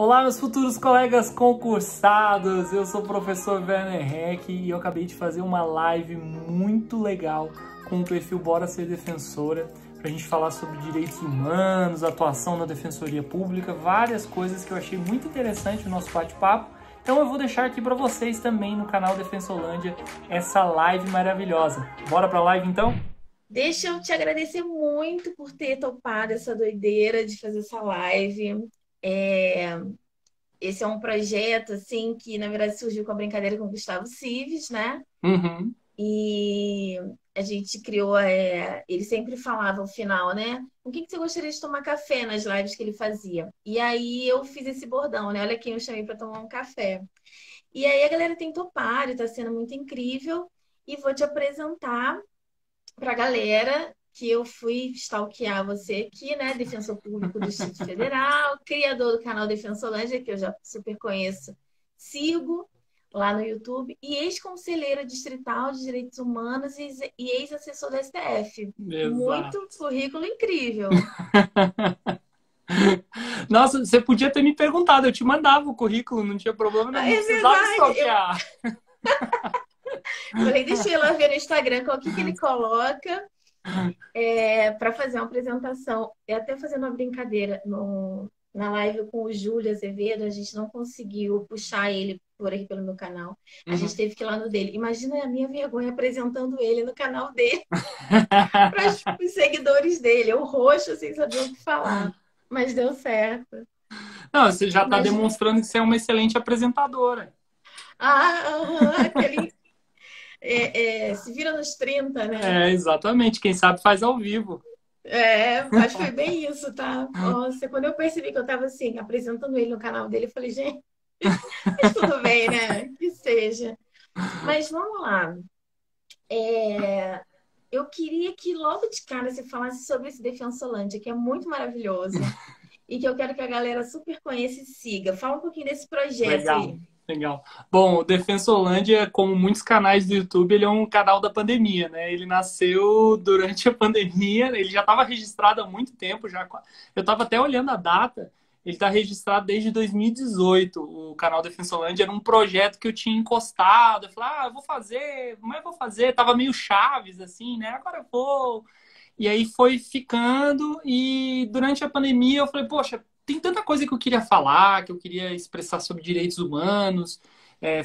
Olá, meus futuros colegas concursados! Eu sou o professor Werner Heck e eu acabei de fazer uma live muito legal com o perfil Bora Ser Defensora para a gente falar sobre direitos humanos, atuação na Defensoria Pública, várias coisas que eu achei muito interessante no nosso bate-papo. Então eu vou deixar aqui para vocês também no canal Defensolândia essa live maravilhosa. Bora para a live então? Deixa eu te agradecer muito por ter topado essa doideira de fazer essa live. É, Esse é um projeto assim que, na verdade, surgiu com a brincadeira com o Gustavo Cives, né? Uhum. E a gente criou. Ele sempre falava ao final, né? O que você gostaria de tomar café nas lives que ele fazia? E aí eu fiz esse bordão, né? Olha quem eu chamei para tomar um café. E aí a galera tem topado, está sendo muito incrível. E vou te apresentar para a galera que eu fui stalkear você aqui, né? Defensor público do Distrito Federal, criador do canal Defensolândia, que eu já super conheço, sigo lá no YouTube, e ex-conselheira distrital de direitos humanos e ex-assessor da STF. Muito Exato. currículo incrível. Nossa, você podia ter me perguntado, eu te mandava o currículo, não tinha problema, não É precisava verdade. Eu stalkear. falei, deixa eu ir lá ver no Instagram qual que ele coloca para fazer uma apresentação. E até fazendo uma brincadeira na live com o Júlio Azevedo, a gente não conseguiu puxar ele por aqui pelo meu canal. A gente Uhum. teve que ir lá no dele. Imagina a minha vergonha apresentando ele no canal dele para os seguidores dele. Eu roxo sem saber o que falar. Mas deu certo. Não, você já está Imagina. demonstrando que você é uma excelente apresentadora. Ah, aquele. Se vira nos 30, né? É, exatamente. Quem sabe faz ao vivo. Acho que foi bem isso, tá? Nossa, quando eu percebi que eu tava assim, apresentando ele no canal dele, eu falei, gente, mas tudo bem, né? Que seja. Mas vamos lá. Eu queria que logo de cara você falasse sobre esse Defensolândia, que é muito maravilhoso e que eu quero que a galera super conheça e siga. Fala um pouquinho desse projeto Legal, aí. legal. Bom, o Defensolândia, como muitos canais do YouTube, ele é um canal da pandemia, né? Ele nasceu durante a pandemia, ele já estava registrado há muito tempo, já. Eu estava até olhando a data, ele está registrado desde 2018. O canal Defensolândia era um projeto que eu tinha encostado. Eu falei, eu vou fazer, mas eu vou fazer. Tava meio Chaves, assim, né? Agora eu vou. E aí foi ficando, e durante a pandemia eu falei, poxa, tem tanta coisa que eu queria falar, que eu queria expressar sobre direitos humanos,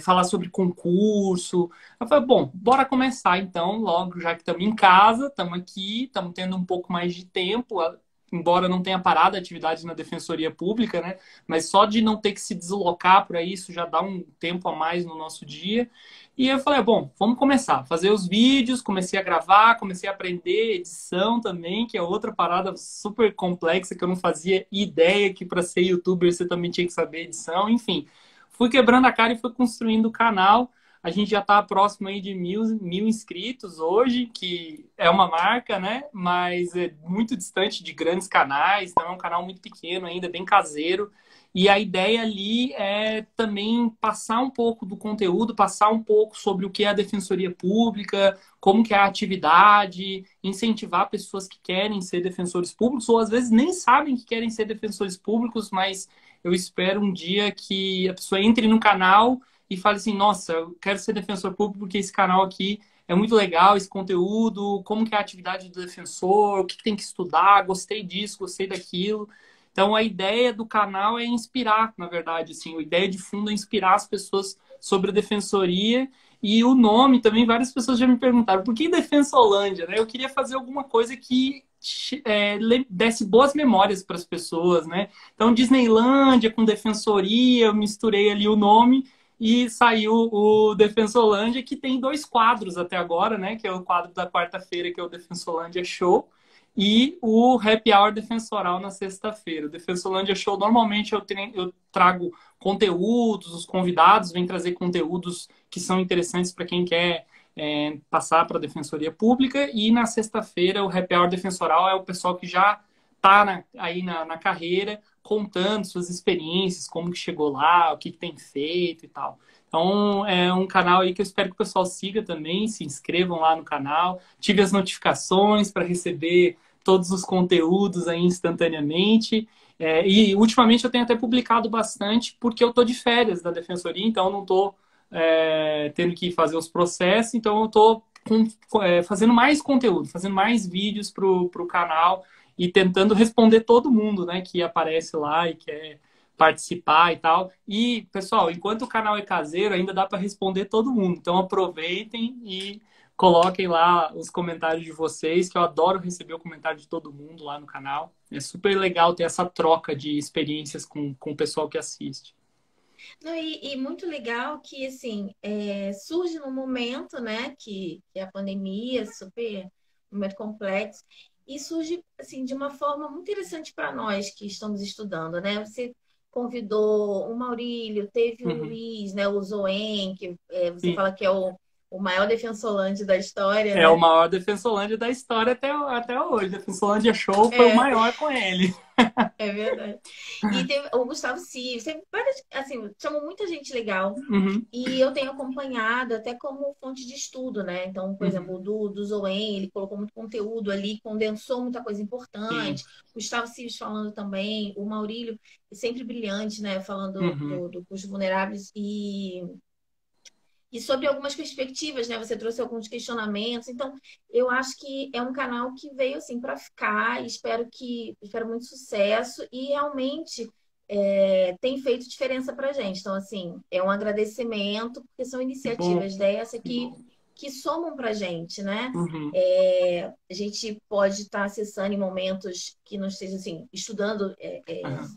falar sobre concurso. Eu falei, bom, bora começar então, logo, já que estamos em casa, estamos aqui, estamos tendo um pouco mais de tempo, embora não tenha parado a atividade na Defensoria Pública, né? Mas só de não ter que se deslocar para isso já dá um tempo a mais no nosso dia. E eu falei, bom, vamos começar a fazer os vídeos, comecei a gravar, comecei a aprender edição também, que é outra parada super complexa que eu não fazia ideia que para ser youtuber você também tinha que saber edição, enfim. Fui quebrando a cara e fui construindo o canal. A gente já está próximo aí de mil inscritos hoje, que é uma marca, né? Mas é muito distante de grandes canais, então é um canal muito pequeno ainda, bem caseiro. E a ideia ali é também passar um pouco do conteúdo, passar um pouco sobre o que é a Defensoria Pública, como que é a atividade, incentivar pessoas que querem ser defensores públicos, ou às vezes nem sabem que querem ser defensores públicos, mas eu espero um dia que a pessoa entre no canal e fale assim, nossa, eu quero ser defensor público porque esse canal aqui é muito legal, esse conteúdo, como que é a atividade do defensor, o que tem que estudar, gostei disso, gostei daquilo. Então, a ideia do canal é inspirar, na verdade, assim, a ideia de fundo é inspirar as pessoas sobre a defensoria e o nome também, várias pessoas já me perguntaram, por que Defensolândia, né? Eu queria fazer alguma coisa que desse boas memórias para as pessoas, né? Então, Disneylândia com Defensoria, eu misturei ali o nome e saiu o Defensolândia, que tem dois quadros até agora, né? Que é o quadro da quarta-feira, que é o Defensolândia Show, e o Happy Hour Defensoral na sexta-feira. O Defensolândia Show, normalmente eu trago conteúdos, os convidados vêm trazer conteúdos que são interessantes para quem quer passar para a Defensoria Pública, e na sexta-feira o Happy Hour Defensoral é o pessoal que já está aí na carreira, contando suas experiências, como que chegou lá, o que tem feito e tal. Então, é um canal aí que eu espero que o pessoal siga também, se inscrevam lá no canal, ative as notificações para receber todos os conteúdos aí instantaneamente. E ultimamente eu tenho até publicado bastante porque eu tô de férias da defensoria, então eu não tô tendo que fazer os processos, então eu tô fazendo mais conteúdo, fazendo mais vídeos pro canal e tentando responder todo mundo, né, que aparece lá e quer participar e tal. E, pessoal, enquanto o canal é caseiro, ainda dá para responder todo mundo. Então aproveitem e coloquem lá os comentários de vocês, que eu adoro receber o comentário de todo mundo lá no canal. É super legal ter essa troca de experiências com o pessoal que assiste. Não, e muito legal que, assim, surge num momento, né, que é a pandemia, super, um momento complexo, e surge, assim, de uma forma muito interessante para nós que estamos estudando, né? Você convidou o Maurílio, teve o Uhum. Luiz, né, o Zoen, que você Sim. fala que é o maior defensolante da história, É o né? maior Defensolândia da história até hoje. Defensolândia Show foi o É, maior com ele. é verdade. E teve o Gustavo Cives, teve várias, assim, chamou muita gente legal. Uhum. E eu tenho acompanhado até como fonte de estudo, né? Então, por exemplo, Uhum. do Zoen, ele colocou muito conteúdo ali, condensou muita coisa Sim. importante. Gustavo Cives falando também, o Maurílio, sempre brilhante, né? Falando Uhum. do curso Vulneráveis e sobre algumas perspectivas, né? Você trouxe alguns questionamentos. Então, eu acho que é um canal que veio assim para ficar. Espero muito sucesso e realmente tem feito diferença para a gente. Então, assim, é um agradecimento porque são Que bom. iniciativas dessa Que bom. que somam para a gente, né? Uhum. A gente pode estar acessando em momentos que não esteja assim estudando Uhum.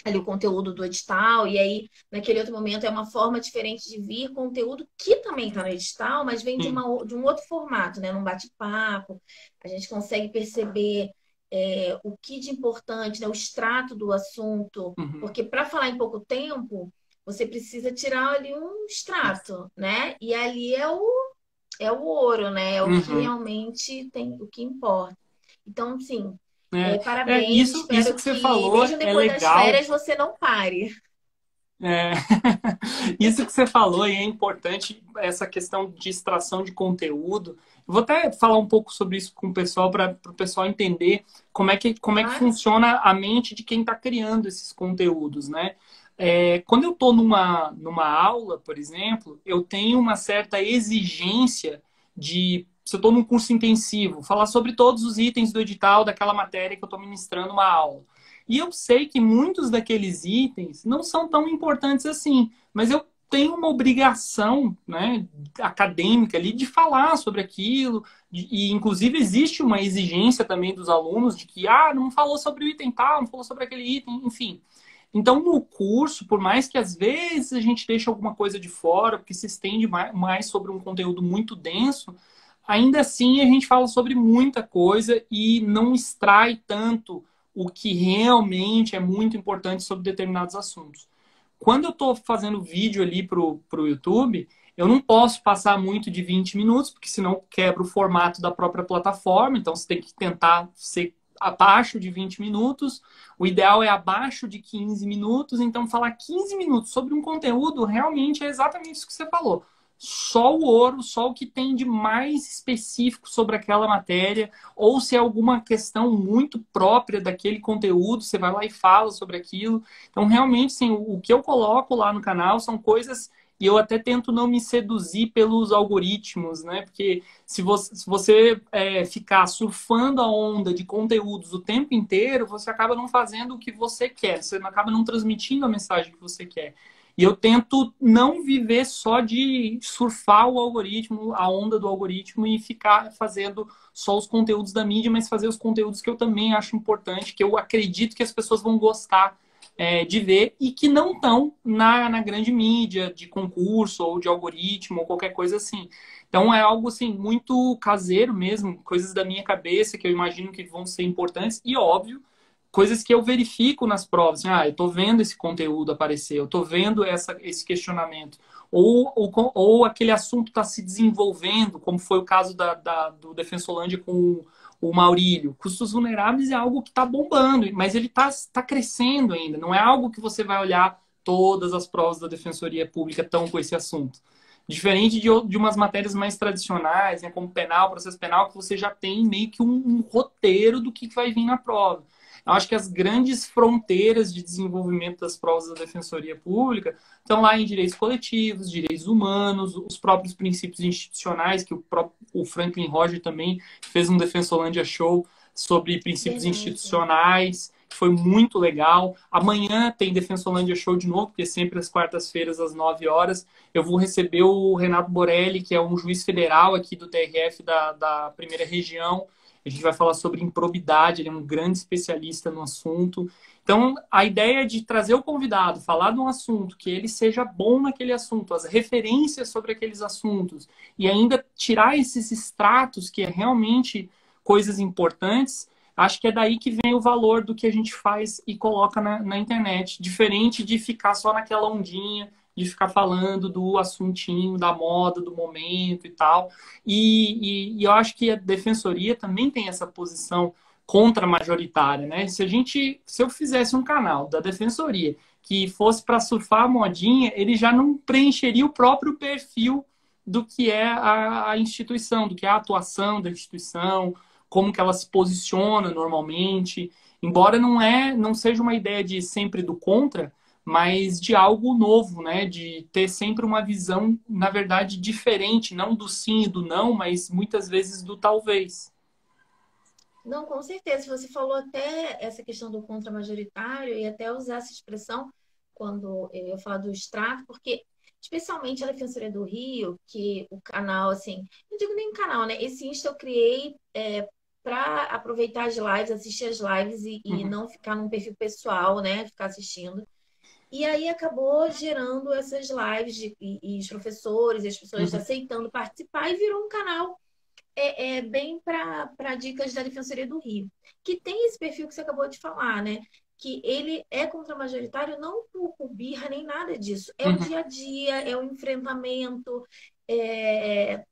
ali o conteúdo do edital, e aí, naquele outro momento, é uma forma diferente de vir conteúdo que também está no edital, mas vem Sim. de um outro formato, né? Num bate-papo, a gente consegue perceber o que de importante, né? O extrato do assunto, Uhum. porque para falar em pouco tempo, você precisa tirar ali um extrato, né? E ali é o ouro, né? É o que Uhum. realmente tem, o que importa. Então, sim, parabéns. Isso Espero que você que, falou mesmo é depois das legal. férias, você não pare. É, isso que você falou e é importante, essa questão de extração de conteúdo. Eu vou até falar um pouco sobre isso com o pessoal, para o pessoal entender como é que Claro. funciona a mente de quem está criando esses conteúdos, né? Quando eu estou numa aula, por exemplo, eu tenho uma certa exigência de, se eu estou num curso intensivo, falar sobre todos os itens do edital daquela matéria que eu estou ministrando uma aula. E eu sei que muitos daqueles itens não são tão importantes assim, mas eu tenho uma obrigação, né, acadêmica ali de falar sobre aquilo, e inclusive existe uma exigência também dos alunos de que, não falou sobre o item tal, não falou sobre aquele item, enfim. Então, no curso, por mais que às vezes a gente deixe alguma coisa de fora, porque se estende mais sobre um conteúdo muito denso, ainda assim a gente fala sobre muita coisa e não extrai tanto o que realmente é muito importante sobre determinados assuntos. Quando eu estou fazendo vídeo ali pro YouTube, eu não posso passar muito de 20 minutos, porque senão quebra o formato da própria plataforma, então você tem que tentar ser abaixo de 20 minutos. O ideal é abaixo de 15 minutos, então falar 15 minutos sobre um conteúdo realmente é exatamente isso que você falou. Só o ouro, só o que tem de mais específico sobre aquela matéria, ou se é alguma questão muito própria daquele conteúdo, você vai lá e fala sobre aquilo. Então, realmente, sim, o que eu coloco lá no canal são coisas, e eu até tento não me seduzir pelos algoritmos, né? Porque se você ficar surfando a onda de conteúdos o tempo inteiro, você acaba não fazendo o que você quer, você acaba não transmitindo a mensagem que você quer. E eu tento não viver só de surfar o algoritmo, a onda do algoritmo e ficar fazendo só os conteúdos da mídia, mas fazer os conteúdos que eu também acho importante, que eu acredito que as pessoas vão gostar de ver e que não estão na grande mídia de concurso ou de algoritmo ou qualquer coisa assim. Então é algo assim muito caseiro mesmo, coisas da minha cabeça que eu imagino que vão ser importantes e óbvio coisas que eu verifico nas provas. Assim, eu estou vendo esse conteúdo aparecer, eu estou vendo esse questionamento. Ou aquele assunto está se desenvolvendo, como foi o caso do Defensolândia com o Maurílio. Custos vulneráveis é algo que está bombando, mas ele está crescendo ainda. Não é algo que você vai olhar todas as provas da Defensoria Pública estão com esse assunto. Diferente de umas matérias mais tradicionais, né, como penal, processo penal, que você já tem meio que um roteiro do que vai vir na prova. Eu acho que as grandes fronteiras de desenvolvimento das provas da Defensoria Pública estão lá em direitos coletivos, direitos humanos, os próprios princípios institucionais, que o Franklin Roger também fez um Defensolândia Show sobre princípios Verdade. institucionais, que foi muito legal. Amanhã tem Defensolândia Show de novo, porque sempre às quartas-feiras, às 9 horas, eu vou receber o Renato Borelli, que é um juiz federal aqui do TRF da primeira região. A gente vai falar sobre improbidade, ele é um grande especialista no assunto. Então, a ideia é de trazer o convidado, falar de um assunto, que ele seja bom naquele assunto, as referências sobre aqueles assuntos, e ainda tirar esses extratos, que é realmente coisas importantes, acho que é daí que vem o valor do que a gente faz e coloca na internet. Diferente de ficar só naquela ondinha, de ficar falando do assuntinho, da moda, do momento e tal. E eu acho que a defensoria também tem essa posição contra-majoritária, né? Se eu fizesse um canal da defensoria que fosse para surfar a modinha, ele já não preencheria o próprio perfil do que é a instituição, do que é a atuação da instituição, como que ela se posiciona normalmente. Embora não seja uma ideia de sempre do contra, mas de algo novo, né? De ter sempre uma visão, na verdade, diferente, não do sim e do não, mas muitas vezes do talvez. Não, com certeza. Você falou até essa questão do contra-majoritário e até usar essa expressão quando eu ia falar do extrato, porque especialmente a Defensoria do Rio, que o canal, assim, não digo nem canal, né? Esse Insta eu criei para aproveitar as lives, assistir as lives e Uhum, não ficar num perfil pessoal, né? Ficar assistindo. E aí acabou gerando essas lives e os professores e as pessoas uhum, aceitando participar e virou um canal bem para dicas da Defensoria do Rio, que tem esse perfil que você acabou de falar, né? Que ele é contra-majoritário não por birra nem nada disso. É o uhum, dia a dia, é o enfrentamento, é,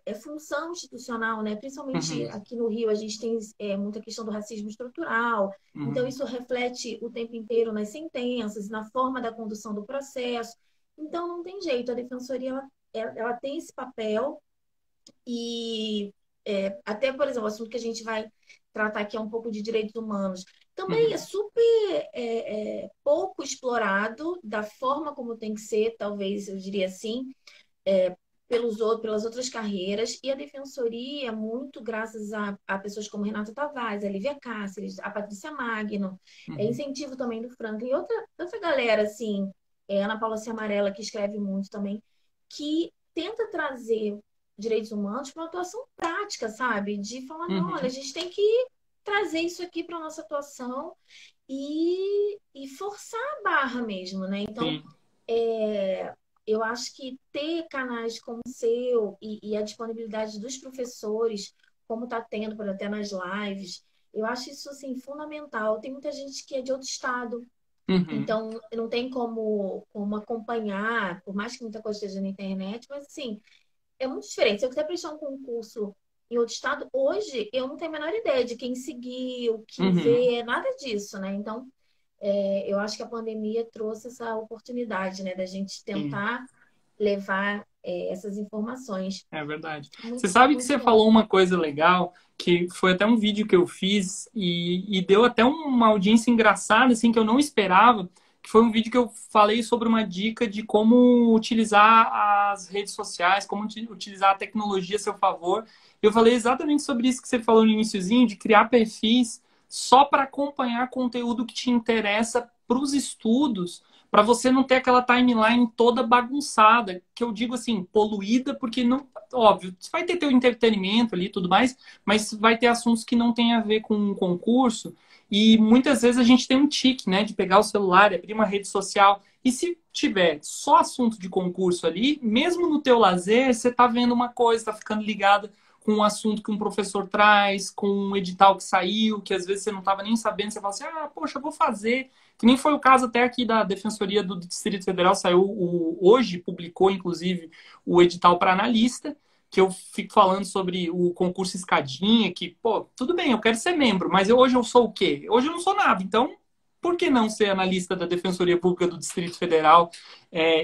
é função institucional, né? Principalmente uhum, aqui no Rio, a gente tem muita questão do racismo estrutural, então uhum. isso reflete o tempo inteiro nas sentenças, na forma da condução do processo. Então não tem jeito, a defensoria ela tem esse papel e até, por exemplo, o assunto que a gente vai tratar aqui é um pouco de direitos humanos. Também é Uhum. super pouco explorado da forma como tem que ser, talvez eu diria assim, pelas outras carreiras. E a defensoria, muito graças a pessoas como Renata Tavares, a Lívia Cáceres, a Patrícia Magno, Uhum. incentivo também do Franklin, e outra galera, assim, Ana Paula Ciamarella, que escreve muito também, que tenta trazer direitos humanos para uma atuação prática, sabe? De falar, não, olha, a Uhum. gente tem que trazer isso aqui para nossa atuação e forçar a barra mesmo, né? Então, Sim. eu acho que ter canais como o seu e a disponibilidade dos professores, como está tendo, por até nas lives, eu acho isso assim, fundamental. Tem muita gente que é de outro estado, Uhum. então não tem como acompanhar, por mais que muita coisa esteja na internet, mas assim, é muito diferente. Se eu quiser prestar um concurso em outro estado, hoje eu não tenho a menor ideia de quem seguir, o que Uhum. ver, nada disso, né? Então, eu acho que a pandemia trouxe essa oportunidade, né, da gente Sim. tentar levar essas informações. É verdade. Você Muito, sabe que muito você bom. falou uma coisa legal, que foi até um vídeo que eu fiz e deu até uma audiência engraçada, assim, que eu não esperava, que foi um vídeo que eu falei sobre uma dica de como utilizar as redes sociais, como utilizar a tecnologia a seu favor. Eu falei exatamente sobre isso que você falou no iniciozinho, de criar perfis só para acompanhar conteúdo que te interessa para os estudos, para você não ter aquela timeline toda bagunçada, que eu digo assim, poluída, porque não, óbvio, você vai ter teu entretenimento ali e tudo mais, mas vai ter assuntos que não tem a ver com um concurso, e muitas vezes a gente tem um tique, né, de pegar o celular, abrir uma rede social, e se tiver só assunto de concurso ali, mesmo no teu lazer, você tá vendo uma coisa, tá ficando ligado com um assunto que um professor traz, com um edital que saiu, que às vezes você não estava nem sabendo, você fala assim, ah, poxa, eu vou fazer. Que nem foi o caso até aqui da Defensoria do Distrito Federal, saiu hoje, publicou inclusive o edital para analista, que eu fico falando sobre o concurso escadinha, que, pô, tudo bem, eu quero ser membro, mas hoje eu sou o quê? Hoje eu não sou nada, então por que não ser analista da Defensoria Pública do Distrito Federal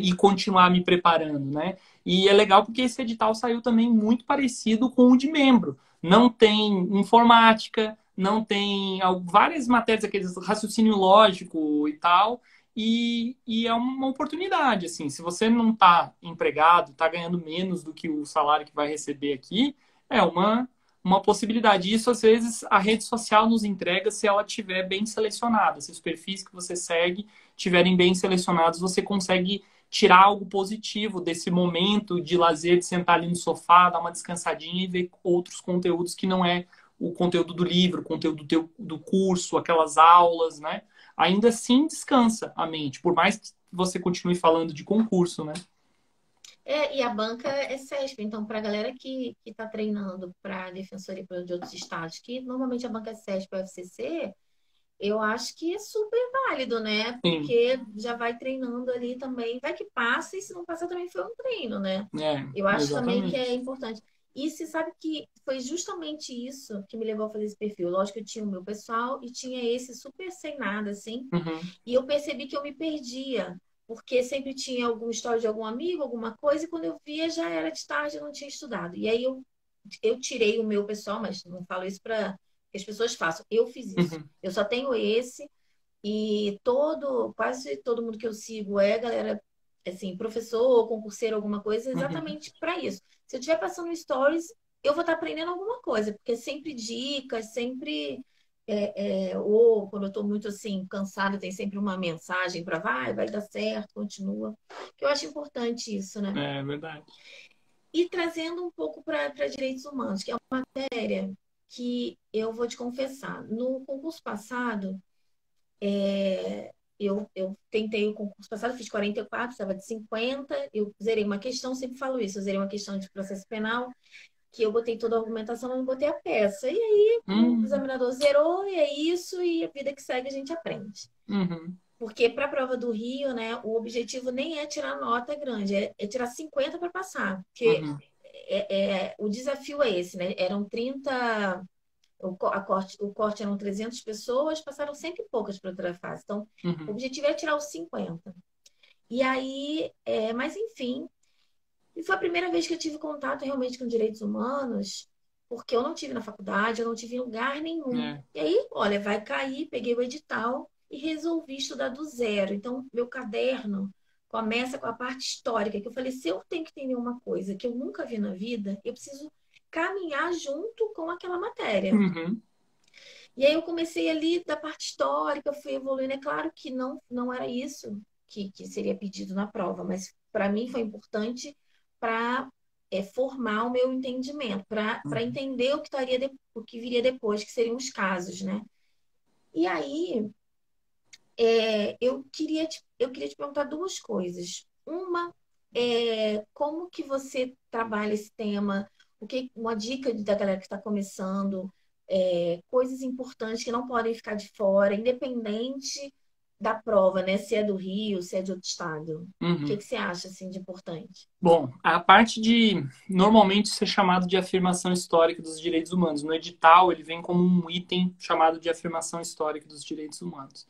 e continuar me preparando, né? E é legal porque esse edital saiu também muito parecido com o de membro. Não tem informática, não tem várias matérias, aqueles raciocínio lógico e tal, e é uma oportunidade, assim, se você não está empregado, está ganhando menos do que o salário que vai receber aqui, é uma possibilidade. Isso, às vezes, a rede social nos entrega se ela estiver bem selecionada. Se os perfis que você segue estiverem bem selecionados, você consegue tirar algo positivo desse momento de lazer, de sentar ali no sofá, dar uma descansadinha e ver outros conteúdos que não é o conteúdo do livro, o conteúdo do curso, aquelas aulas, né? Ainda assim descansa a mente, por mais que você continue falando de concurso, né? E a banca é CESP, então, para a galera que está treinando para defensoria de outros estados, que normalmente a banca é CESP ou FCC, eu acho que é super válido, né? Sim, Porque já vai treinando ali também, vai que passa, e se não passar também foi um treino, né? Eu acho também que é exatamente. importante. E você sabe que foi justamente isso que me levou a fazer esse perfil. Lógico que eu tinha o meu pessoal e tinha esse super sem nada, assim. Uhum, E eu percebi que eu me perdia, porque sempre tinha alguma história de algum amigo, alguma coisa, e quando eu via já era de tarde, eu não tinha estudado. E aí eu tirei o meu pessoal, mas não falo isso para que as pessoas façam. Eu fiz isso. uhum, Eu só tenho esse, e quase todo mundo que eu sigo é galera, assim, professor ou concurseiro, alguma coisa, uhum. exatamente para isso. Se eu estiver passando stories, eu vou estar aprendendo alguma coisa, porque é sempre dicas, sempre. Ou quando eu estou muito assim, cansada, tem sempre uma mensagem para vai dar certo, continua. Que eu acho importante isso, né? É verdade. E trazendo um pouco para direitos humanos, que é uma matéria que eu vou te confessar, no concurso passado, eu tentei o concurso passado, fiz 44, estava de 50, eu zerei uma questão, sempre falo isso, eu zerei uma questão de processo penal, que eu botei toda a argumentação, mas não botei a peça. E aí o Hum, examinador zerou, e é isso, e a vida que segue a gente aprende. uhum, Porque para a prova do Rio, né, o objetivo nem é tirar nota grande, é tirar 50 para passar. Porque uhum, o desafio é esse, né? Eram 30, o corte eram 300 pessoas, passaram cento e poucas para outra fase. Então, o uhum. objetivo é tirar os 50. E aí, mas enfim, e foi a primeira vez que eu tive contato realmente com direitos humanos, porque eu não tive na faculdade, eu não tive em lugar nenhum. É. E aí, olha, vai cair, peguei o edital e resolvi estudar do zero. Então, meu caderno começa com a parte histórica, que eu falei, se eu tenho que entender uma coisa que eu nunca vi na vida, eu preciso caminhar junto com aquela matéria. Uhum. E aí eu comecei ali da parte histórica, fui evoluindo. É claro que não era isso que seria pedido na prova, mas para mim foi importante para formar o meu entendimento, para Uhum. entender o que viria depois, que seriam os casos, né? E aí eu queria te perguntar duas coisas. Uma como que você trabalha esse tema? Uma dica da galera que está começando, coisas importantes que não podem ficar de fora, independente da prova, né? Se é do Rio, se é de outro estado. O que Uhum. que você acha assim de importante? Bom, a parte de normalmente ser chamado de afirmação histórica dos direitos humanos. No edital, ele vem como um item chamado de afirmação histórica dos direitos humanos.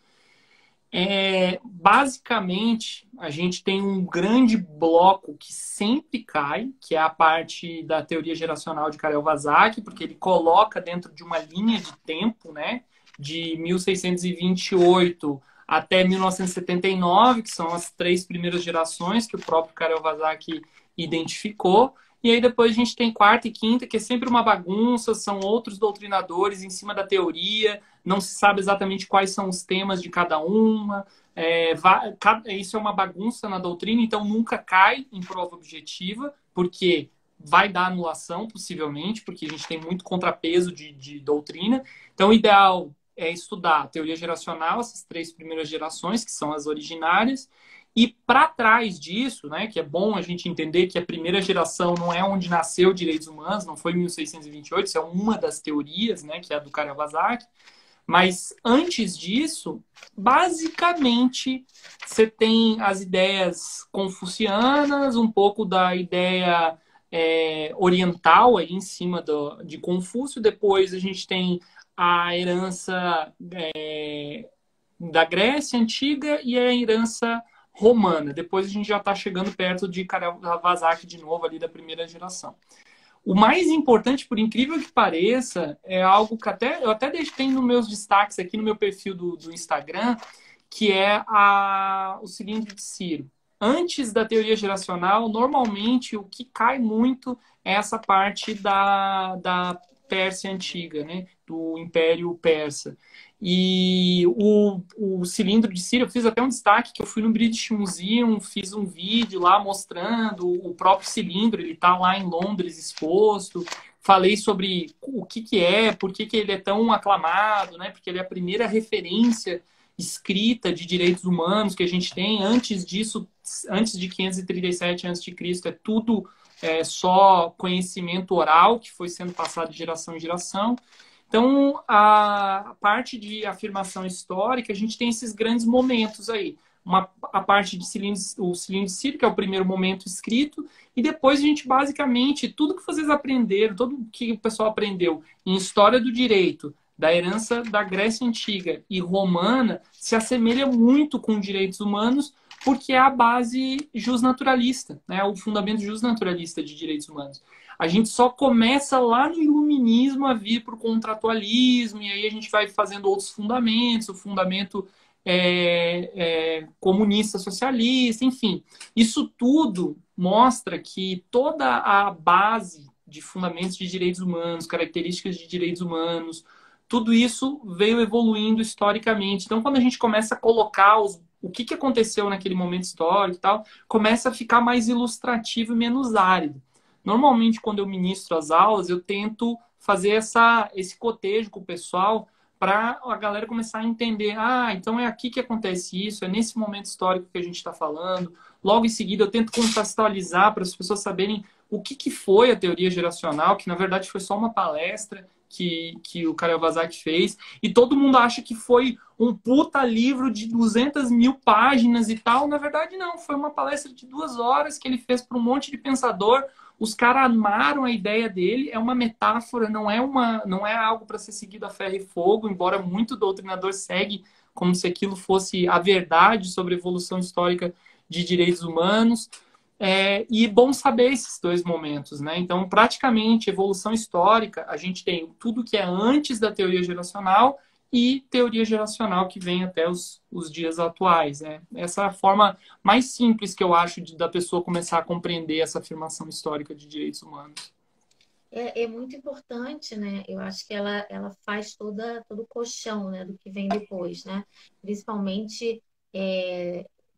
Basicamente, a gente tem um grande bloco que sempre cai, que é a parte da teoria geracional de Karel Vazak, porque ele coloca dentro de uma linha de tempo, né, de 1628 até 1979, que são as três primeiras gerações que o próprio Karel Vazak identificou. E aí depois a gente tem quarta e quinta, que é sempre uma bagunça, são outros doutrinadores em cima da teoria, não se sabe exatamente quais são os temas de cada uma. Isso é uma bagunça na doutrina, então nunca cai em prova objetiva, porque vai dar anulação, possivelmente, porque a gente tem muito contrapeso de doutrina. Então, o ideal é estudar a teoria geracional, essas três primeiras gerações, que são as originárias, e para trás disso, né, que é bom a gente entender que a primeira geração não é onde nasceu direitos humanos, não foi em 1628, isso é uma das teorias, né, que é a do Karavazaki. Mas antes disso, basicamente, você tem as ideias confucianas, um pouco da ideia oriental aí em cima de Confúcio. Depois a gente tem a herança da Grécia Antiga e a herança romana. Depois a gente já está chegando perto de Karavazaki de novo, ali da primeira geração. O mais importante, por incrível que pareça, é algo que eu até deixei nos meus destaques aqui no meu perfil do Instagram, que é o cilindro de Ciro. Antes da teoria geracional, normalmente o que cai muito é essa parte da Pérsia antiga, né? Do Império Persa. E o cilindro de Ciro, eu fiz até um destaque que eu fui no British Museum, fiz um vídeo lá mostrando o próprio cilindro, ele está lá em Londres exposto. Falei sobre o que é, por que ele é tão aclamado, né? Porque ele é a primeira referência escrita de direitos humanos que a gente tem. Antes disso, antes de 537 a.C., é tudo só conhecimento oral que foi sendo passado de geração em geração. Então, a parte de afirmação histórica, a gente tem esses grandes momentos aí. A parte de o cilindro de Ciro, que é o primeiro momento escrito, e depois a gente, basicamente, tudo que vocês aprenderam, tudo que o pessoal aprendeu em história do direito, da herança da Grécia Antiga e Romana, se assemelha muito com direitos humanos, porque é a base justnaturalista, né? O fundamento justnaturalista de direitos humanos. A gente só começa lá no iluminismo a vir para o contratualismo, e aí a gente vai fazendo outros fundamentos, o fundamento comunista, socialista, enfim. Isso tudo mostra que toda a base de fundamentos de direitos humanos, características de direitos humanos, tudo isso veio evoluindo historicamente. Então, quando a gente começa a colocar o que aconteceu naquele momento histórico e tal, começa a ficar mais ilustrativo e menos árido. Normalmente, quando eu ministro as aulas, eu tento fazer esse cotejo com o pessoal para a galera começar a entender, então é aqui que acontece isso, é nesse momento histórico que a gente está falando. Logo em seguida, eu tento contextualizar para as pessoas saberem o que foi a teoria geracional, que na verdade foi só uma palestra que o Karel Vazak fez, e todo mundo acha que foi um puta livro de 200 mil páginas e tal. Na verdade, não. Foi uma palestra de 2 horas que ele fez para um monte de pensador. Os caras amaram a ideia dele. É uma metáfora, não é algo para ser seguido a ferro e fogo, embora muito doutrinador segue como se aquilo fosse a verdade sobre a evolução histórica de direitos humanos. E bom saber esses 2 momentos, né? Então, praticamente, evolução histórica, a gente tem tudo que é antes da teoria geracional e teoria geracional que vem até os dias atuais, né? Essa é a forma mais simples que eu acho da pessoa começar a compreender essa afirmação histórica de direitos humanos. É muito importante, né? Eu acho que ela faz todo o colchão, né, do que vem depois, né? Principalmente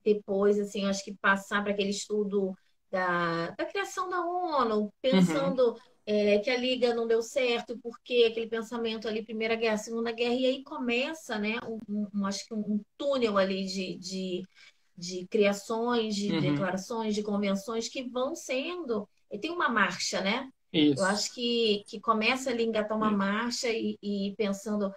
depois, assim, eu acho que passar para aquele estudo da criação da ONU, Uhum. pensando que a Liga não deu certo, porque aquele pensamento ali, Primeira Guerra, Segunda Guerra, e aí começa, né, acho que um túnel ali de criações, de Uhum. declarações, de convenções que vão sendo. E tem uma marcha, né? Eu Isso. acho que começa ali a engatar uma marcha e pensando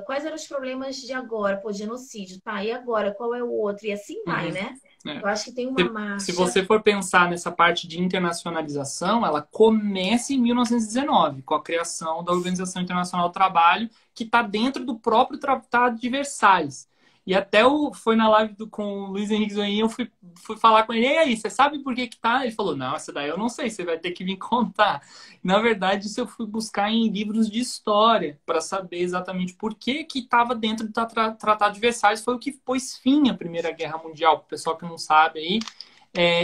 quais eram os problemas de agora, pô, genocídio, tá? E agora, qual é o outro? E assim vai, Uhum. né? É. Eu acho que tem uma Se marcha. você for pensar nessa parte de internacionalização, ela começa em 1919, com a criação da Organização Internacional do Trabalho, que está dentro do próprio Tratado de Versalhes. E até foi na live com o Luiz Henrique Zoinha, eu fui falar com ele, e aí, você sabe por que tá? Ele falou, não, essa daí eu não sei, você vai ter que me contar. Na verdade, isso eu fui buscar em livros de história, para saber exatamente por que estava dentro do Tratado de Versalhes, foi o que pôs fim à Primeira Guerra Mundial, para o pessoal que não sabe aí.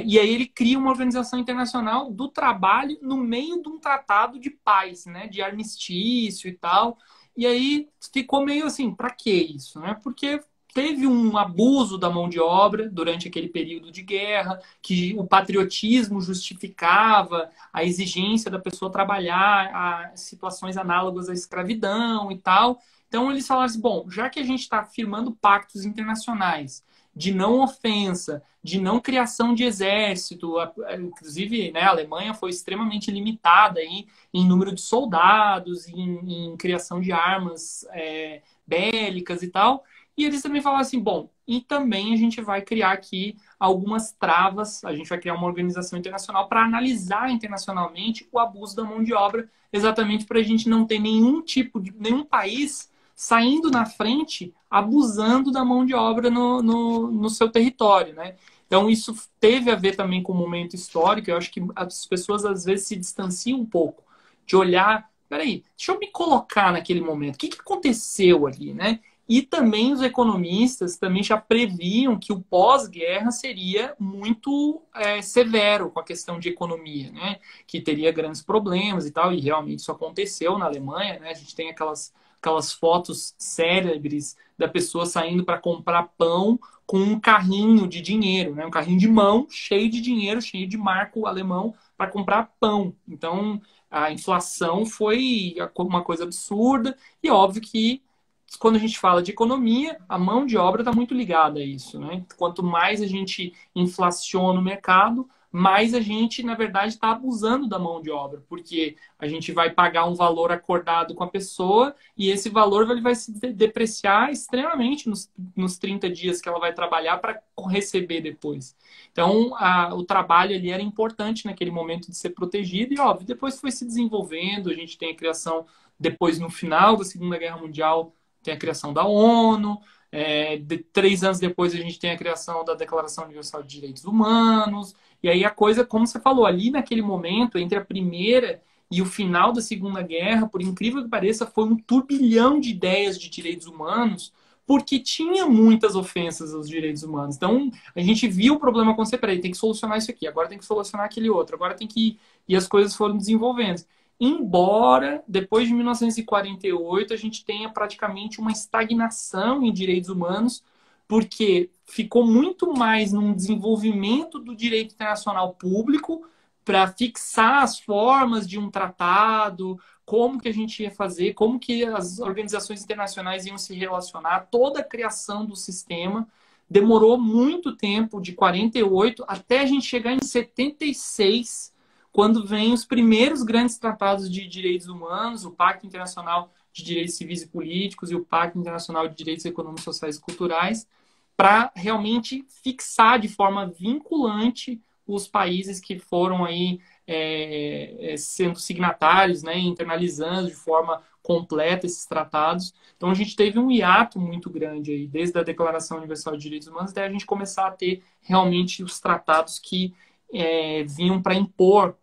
E aí ele cria uma organização internacional do trabalho no meio de um tratado de paz, né, de armistício e tal. E aí ficou meio assim, para que isso, né? Porque teve um abuso da mão de obra durante aquele período de guerra, que o patriotismo justificava a exigência da pessoa trabalhar a situações análogas à escravidão e tal. Então eles falaram assim, bom, já que a gente está firmando pactos internacionais de não ofensa, de não criação de exército, inclusive, né, a Alemanha foi extremamente limitada aí em número de soldados, em criação de armas bélicas e tal. E eles também falaram assim, bom, e também a gente vai criar aqui algumas travas, a gente vai criar uma organização internacional para analisar internacionalmente o abuso da mão de obra, exatamente para a gente não ter nenhum país saindo na frente abusando da mão de obra no seu território, né? Então, isso teve a ver também com o momento histórico. Eu acho que as pessoas, às vezes, se distanciam um pouco de olhar, peraí, deixa eu me colocar naquele momento. O que que aconteceu ali, né? E também os economistas também já previam que o pós-guerra seria muito severo com a questão de economia, né? Que teria grandes problemas e tal, e realmente isso aconteceu na Alemanha, né? A gente tem aquelas fotos célebres da pessoa saindo para comprar pão com um carrinho de dinheiro, né? Um carrinho de mão cheio de dinheiro, cheio de marco alemão para comprar pão. Então, a inflação foi uma coisa absurda e óbvio que quando a gente fala de economia, a mão de obra está muito ligada a isso, né? Quanto mais a gente inflaciona o mercado, mais a gente, na verdade, está abusando da mão de obra, porque a gente vai pagar um valor acordado com a pessoa e esse valor ele vai se depreciar extremamente nos 30 dias que ela vai trabalhar para receber depois. Então, o trabalho ali era importante naquele momento de ser protegido e, óbvio, depois foi se desenvolvendo, a gente tem a criação, depois no final da Segunda Guerra Mundial, tem a criação da ONU, 3 anos depois a gente tem a criação da Declaração Universal de Direitos Humanos, e aí a coisa, como você falou, ali naquele momento, entre a primeira e o final da Segunda Guerra, por incrível que pareça, foi um turbilhão de ideias de direitos humanos, porque tinha muitas ofensas aos direitos humanos. Então, a gente viu o problema acontecer, peraí, tem que solucionar isso aqui, agora tem que solucionar aquele outro, agora tem que... E as coisas foram desenvolvendo. Embora, depois de 1948, a gente tenha praticamente uma estagnação em direitos humanos, porque ficou muito mais num desenvolvimento do direito internacional público para fixar as formas de um tratado, como que a gente ia fazer, como que as organizações internacionais iam se relacionar, toda a criação do sistema demorou muito tempo, de 48 até a gente chegar em 76, quando vem os primeiros grandes tratados de direitos humanos, o Pacto Internacional de Direitos Civis e Políticos e o Pacto Internacional de Direitos Econômicos, Sociais e Culturais, para realmente fixar de forma vinculante os países que foram aí sendo signatários, né, internalizando de forma completa esses tratados. Então a gente teve um hiato muito grande aí, desde a Declaração Universal de Direitos Humanos até a gente começar a ter realmente os tratados que vinham para impor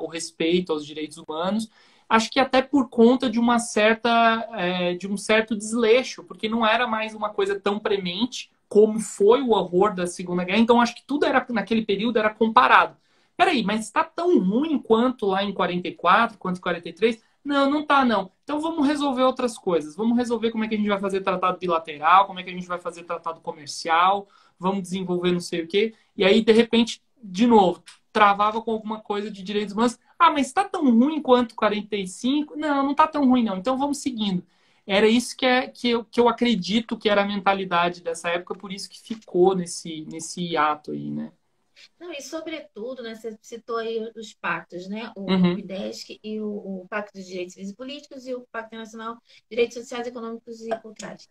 o respeito aos direitos humanos. Acho que até por conta de de um certo desleixo, porque não era mais uma coisa tão premente como foi o horror da Segunda Guerra. Então acho que tudo era naquele período era comparado. Peraí, mas está tão ruim quanto lá em 44, quanto em 43? Não, não tá não. Então vamos resolver outras coisas. Vamos resolver como é que a gente vai fazer tratado bilateral, como é que a gente vai fazer tratado comercial, vamos desenvolver não sei o quê. E aí, de repente, de novo, travava com alguma coisa de direitos humanos. Ah, mas está tão ruim quanto 45? Não, não está tão ruim não. Então vamos seguindo. Era isso que eu acredito que era a mentalidade dessa época, por isso que ficou nesse hiato aí, né? Não, e sobretudo, né, você citou aí os pactos, né? O Uhum, PIDESC e o Pacto de Direitos Civis e Políticos e o Pacto Nacional de Direitos Sociais, Econômicos e Culturais.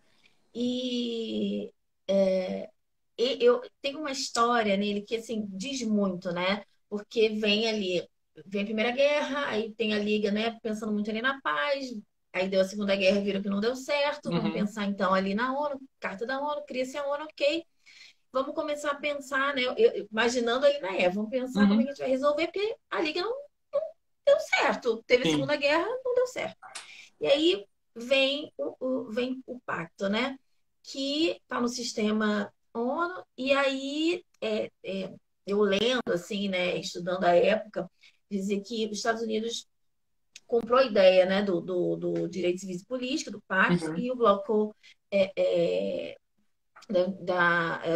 E, é, eu tenho uma história nele que assim diz muito, né? Porque vem a Primeira Guerra, aí tem a Liga, né? Pensando muito ali na paz. Aí deu a Segunda Guerra, viram que não deu certo. Vamos uhum, pensar então ali na ONU, Carta da ONU, cria-se a ONU, ok. Vamos começar a pensar, né? Imaginando ali na época, vamos pensar como é uhum, que a gente vai resolver, porque a Liga não deu certo. Teve a sim. Segunda Guerra, não deu certo. E aí vem o pacto, né? Que está no sistema ONU, e aí eu lendo, assim, né, estudando a época, dizer que os Estados Unidos comprou a ideia, né, do direito civil e político, do pacto, Uhum, e o bloco é, é,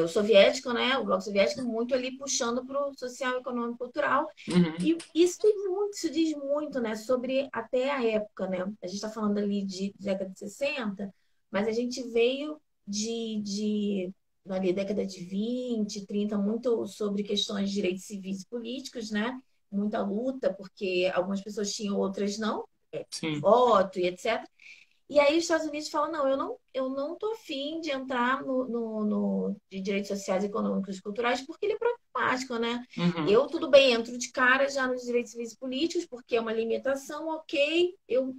o soviético, né, o bloco soviético muito ali puxando para o social, econômico, cultural, uhum, e isso diz muito, né, sobre até a época, né? A gente está falando ali de década de 60, mas a gente veio de ali, década de 20, 30, muito sobre questões de direitos civis e políticos, né? Muita luta, porque algumas pessoas tinham, outras não, sim. voto e etc. E aí os Estados Unidos falam, não, eu não tô afim de entrar de direitos sociais, econômicos e culturais, porque ele é problemático, né? Uhum, Eu, tudo bem, entro de cara já nos direitos civis e políticos, porque é uma limitação, ok, eu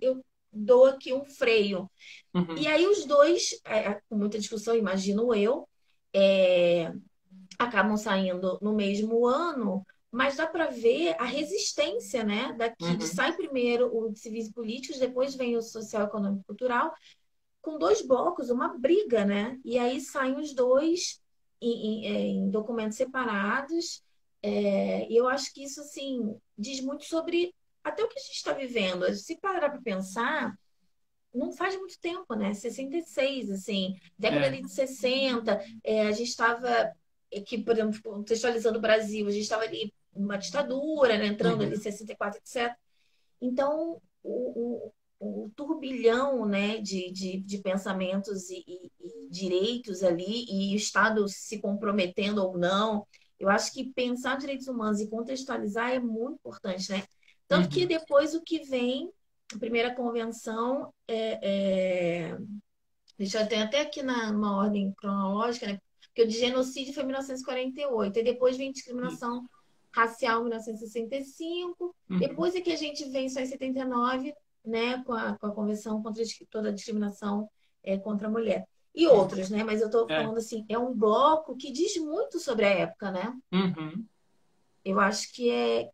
dou aqui um freio. E Uhum. aí os dois, com muita discussão, imagino eu, é, acabam saindo no mesmo ano, mas dá para ver a resistência, né? Daqui de Uhum. sai primeiro o de civis e políticos, depois vem o social, econômico e cultural, com dois blocos, uma briga, né? E aí saem os dois em documentos separados. E eu acho que isso, assim, diz muito sobre até o que a gente está vivendo. Se parar para pensar, não faz muito tempo, né? 66, assim, década É. ali de 60, a gente estava, aqui, por exemplo, contextualizando o Brasil, a gente estava ali numa ditadura, né? Entrando ali em Uhum. 64, etc. Então, o turbilhão, né, de pensamentos e direitos ali, e o Estado se comprometendo ou não, eu acho que pensar direitos humanos e contextualizar é muito importante, né? Tanto que Uhum. depois o que vem, a primeira convenção, deixa eu ter até aqui numa ordem cronológica, né? Porque o de genocídio foi em 1948, e depois vem Isso. discriminação racial em 1965, Uhum. depois é que a gente vem só em 79, né, com a Convenção contra toda a discriminação contra a mulher. E Uhum. outros, né? Mas eu estou É. falando assim, é um bloco que diz muito sobre a época, né? Uhum. Eu acho que é.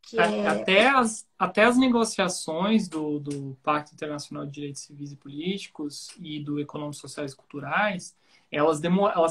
Até as negociações do Pacto Internacional de Direitos Civis e Políticos e do Econômicos, Sociais e Culturais, elas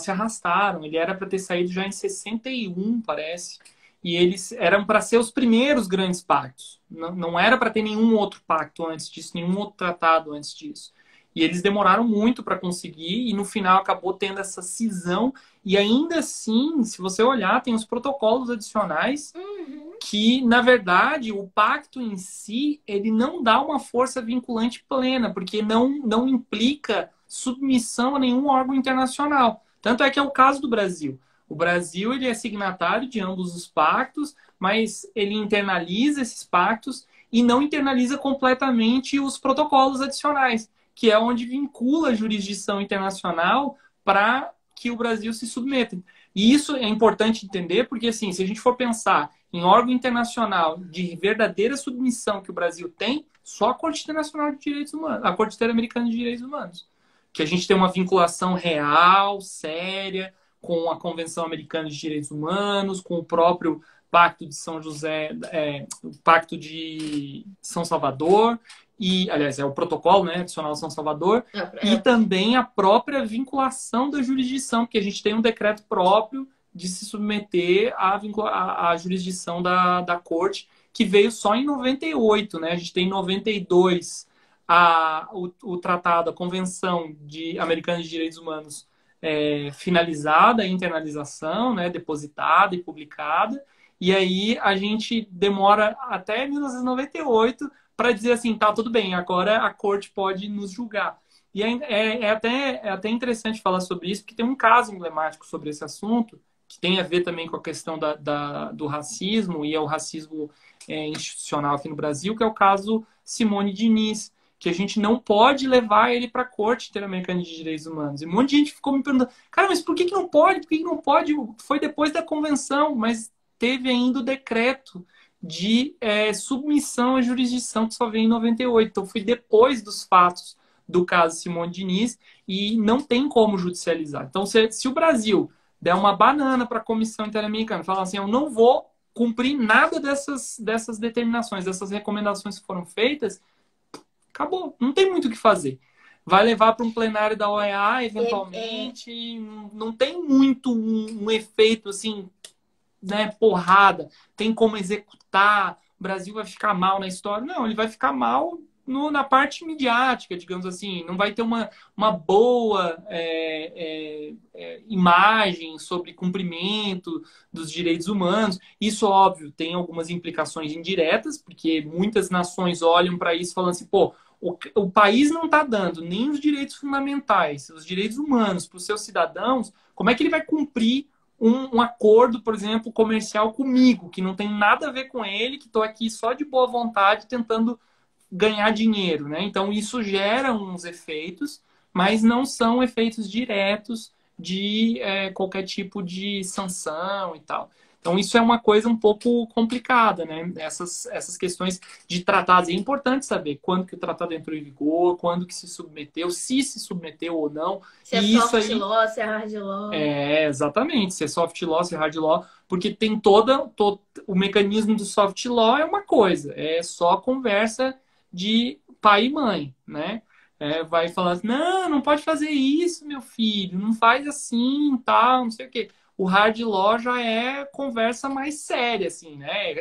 se arrastaram. Ele era para ter saído já em 61, parece. E eles eram para ser os primeiros grandes pactos. Não, não era para ter nenhum outro pacto antes disso, nenhum outro tratado antes disso. E eles demoraram muito para conseguir, e no final acabou tendo essa cisão. E ainda assim, se você olhar, tem os protocolos adicionais Uhum. que, na verdade, o pacto em si, ele não dá uma força vinculante plena, porque não implica submissão a nenhum órgão internacional. Tanto é que é o caso do Brasil. O Brasil, ele é signatário de ambos os pactos, mas ele internaliza esses pactos e não internaliza completamente os protocolos adicionais, que é onde vincula a jurisdição internacional para que o Brasil se submeta. E isso é importante entender, porque assim, se a gente for pensar em órgão internacional de verdadeira submissão que o Brasil tem, só a Corte Internacional de Direitos Humanos, a Corte Interamericana de Direitos Humanos. Que a gente tem uma vinculação real, séria, com a Convenção Americana de Direitos Humanos, com o próprio Pacto de São José, o Pacto de São Salvador, e, aliás, é o protocolo, né, adicional São Salvador, e também a própria vinculação da jurisdição, porque a gente tem um decreto próprio de se submeter à jurisdição da corte, que veio só em 98, né? A gente tem em 92 o tratado, a Convenção Americana de Direitos Humanos finalizada, a internalização, né? Depositada e publicada, e aí a gente demora até 1998 para dizer assim, tá, tudo bem, agora a corte pode nos julgar. E é até interessante falar sobre isso, porque tem um caso emblemático sobre esse assunto, que tem a ver também com a questão do racismo, e é o racismo institucional aqui no Brasil, que é o caso Simone Diniz, que a gente não pode levar ele para a Corte Interamericana de Direitos Humanos. E um monte de gente ficou me perguntando, cara, mas por que não pode? Por que não pode? Foi depois da convenção, mas teve ainda o decreto de submissão à jurisdição que só veio em 98. Então foi depois dos fatos do caso Simone Diniz e não tem como judicializar. Então, se o Brasil der uma banana para a Comissão Interamericana, falar assim, eu não vou cumprir nada dessas determinações, dessas recomendações que foram feitas, acabou. Não tem muito o que fazer. Vai levar para um plenário da OEA, É, eventualmente, não tem muito um efeito assim, né, porrada, tem como executar, o Brasil vai ficar mal na história. Não, ele vai ficar mal na parte midiática, digamos assim, não vai ter uma boa imagem sobre cumprimento dos direitos humanos. Isso, óbvio, tem algumas implicações indiretas, porque muitas nações olham para isso falando assim, pô, o país não está dando nem os direitos fundamentais, os direitos humanos para os seus cidadãos, como é que ele vai cumprir um acordo, por exemplo, comercial comigo, que não tem nada a ver com ele, que estou aqui só de boa vontade tentando ganhar dinheiro, né? Então isso gera uns efeitos, mas não são efeitos diretos de qualquer tipo de sanção e tal. Então, isso é uma coisa um pouco complicada, né? Essas questões de tratados. É importante saber quando que o tratado entrou em vigor, quando que se submeteu, se submeteu ou não. Se é E isso soft aí law, se é hard law. exatamente, se é soft law, se é hard law, porque tem todo o mecanismo do soft law é uma coisa, é só conversa de pai e mãe, né? Vai falar assim, não, não pode fazer isso, meu filho, não faz assim, tal, não sei o quê. O hard law já é conversa mais séria, assim, né?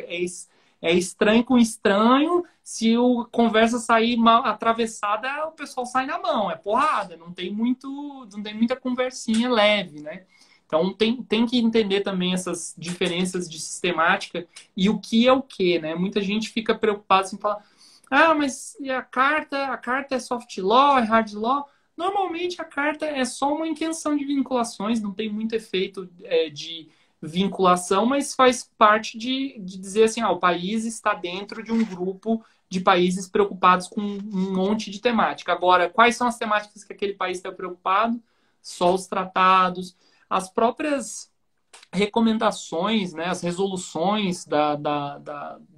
É estranho com estranho, se o conversa sair mal atravessada, o pessoal sai na mão, é porrada, não tem muita conversinha leve, né? Então tem que entender também essas diferenças de sistemática e o que é o que, né? Muita gente fica preocupada em falar, ah, mas e a carta? A carta é soft law, é hard law? Normalmente a carta é só uma intenção de vinculações, não tem muito efeito de vinculação, mas faz parte de dizer assim, o país está dentro de um grupo de países preocupados com um monte de temática. Agora, quais são as temáticas que aquele país está preocupado? Só os tratados, as próprias recomendações, né, as resoluções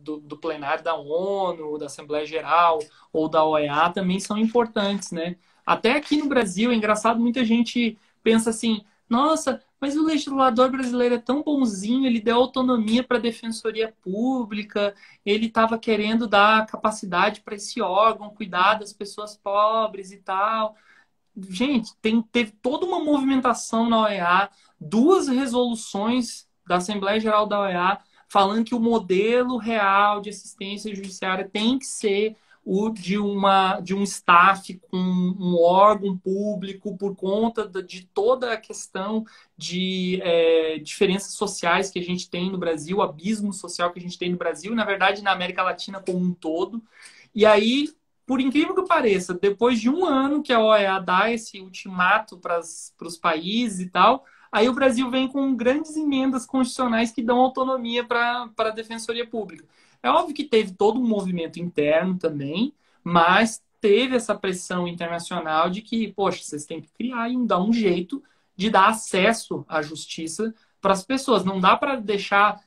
do plenário da ONU, da Assembleia Geral ou da OEA também são importantes, né? Até aqui no Brasil, é engraçado, muita gente pensa assim, nossa, mas o legislador brasileiro é tão bonzinho, ele deu autonomia para a Defensoria Pública, ele estava querendo dar capacidade para esse órgão cuidar das pessoas pobres e tal. Gente, teve toda uma movimentação na OEA, duas resoluções da Assembleia Geral da OEA falando que o modelo real de assistência judiciária tem que ser o de um staff com um órgão público por conta de toda a questão de diferenças sociais que a gente tem no Brasil, abismo social que a gente tem no Brasil, e, na verdade, na América Latina como um todo. E aí, por incrível que pareça, depois de um ano que a OEA dá esse ultimato para os países e tal, aí o Brasil vem com grandes emendas constitucionais que dão autonomia para a Defensoria Pública. É óbvio que teve todo um movimento interno também, mas teve essa pressão internacional de que, poxa, vocês têm que criar e dar um jeito de dar acesso à justiça para as pessoas. Não dá para deixar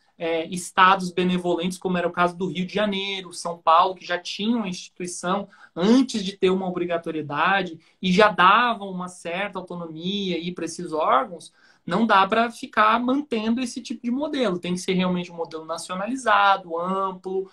estados benevolentes, como era o caso do Rio de Janeiro, São Paulo, que já tinham a instituição antes de ter uma obrigatoriedade e já davam uma certa autonomia para esses órgãos. Não dá para ficar mantendo esse tipo de modelo. Tem que ser realmente um modelo nacionalizado, amplo,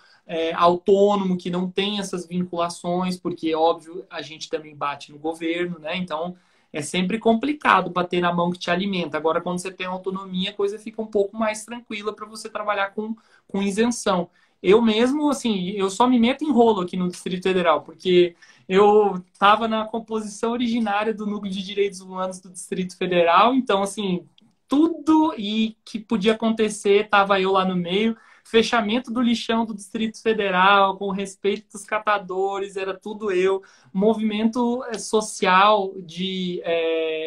autônomo, que não tem essas vinculações, porque, óbvio, a gente também bate no governo, né? Então, é sempre complicado bater na mão que te alimenta. Agora, quando você tem autonomia, a coisa fica um pouco mais tranquila para você trabalhar com isenção. Eu mesmo, assim, eu só me meto em rolo aqui no Distrito Federal, porque eu estava na composição originária do Núcleo de Direitos Humanos do Distrito Federal, então, assim, tudo e que podia acontecer, estava eu lá no meio. Fechamento do lixão do Distrito Federal, com respeito dos catadores, era tudo eu. Movimento social de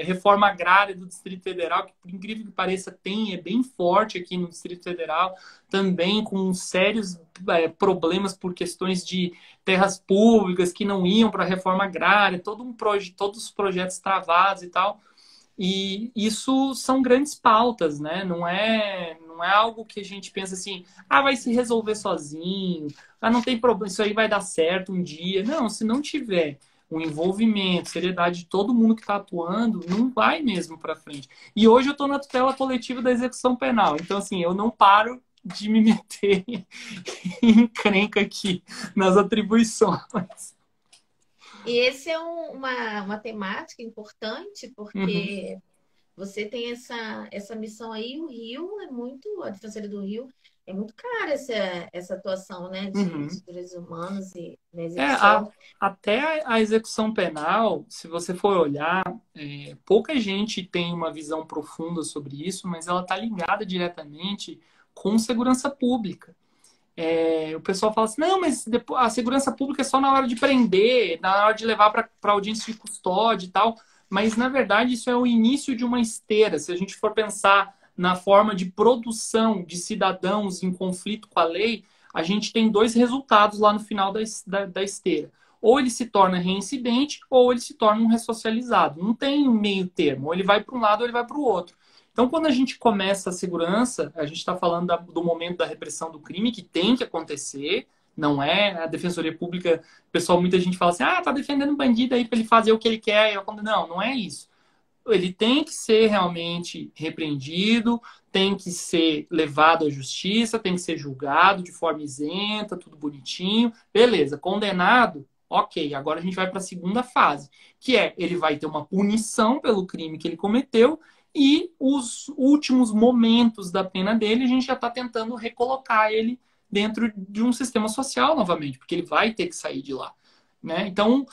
reforma agrária do Distrito Federal, que, por incrível que pareça, é bem forte aqui no Distrito Federal, também com sérios problemas por questões de terras públicas que não iam para a reforma agrária, todos os projetos travados e tal. E isso são grandes pautas, né? Não é algo que a gente pensa assim, vai se resolver sozinho, não tem problema, isso aí vai dar certo um dia. Não, se não tiver o envolvimento, seriedade de todo mundo que está atuando, não vai mesmo para frente. E hoje eu estou na tutela coletiva da execução penal, então assim, eu não paro de me meter em encrenca aqui nas atribuições. E esse é uma temática importante, Uhum, porque você tem essa missão aí, o Rio é muito, a Defensoria do Rio é muito cara essa atuação, né, de uhum. direitos humanos e na É, a- execução. até a execução penal, se você for olhar, pouca gente tem uma visão profunda sobre isso, mas ela está ligada diretamente com segurança pública. O pessoal fala assim, não, mas a segurança pública é só na hora de prender, na hora de levar para audiência de custódia e tal, mas na verdade isso é o início de uma esteira. Se a gente for pensar na forma de produção de cidadãos em conflito com a lei, a gente tem dois resultados lá no final da esteira. Ou ele se torna reincidente, ou ele se torna um ressocializado. Não tem um meio termo. Ou ele vai para um lado, ou ele vai para o outro. Então, quando a gente começa a segurança, a gente está falando do momento da repressão do crime, que tem que acontecer, não é a Defensoria Pública. Pessoal, muita gente fala assim, tá defendendo um bandido aí para ele fazer o que ele quer. Não, não é isso. Ele tem que ser realmente repreendido, tem que ser levado à justiça, tem que ser julgado de forma isenta, tudo bonitinho. Beleza, condenado, ok. Agora a gente vai para a segunda fase, que é ele vai ter uma punição pelo crime que ele cometeu e os últimos momentos da pena dele a gente já está tentando recolocar ele dentro de um sistema social novamente, porque ele vai ter que sair de lá. Né? Então,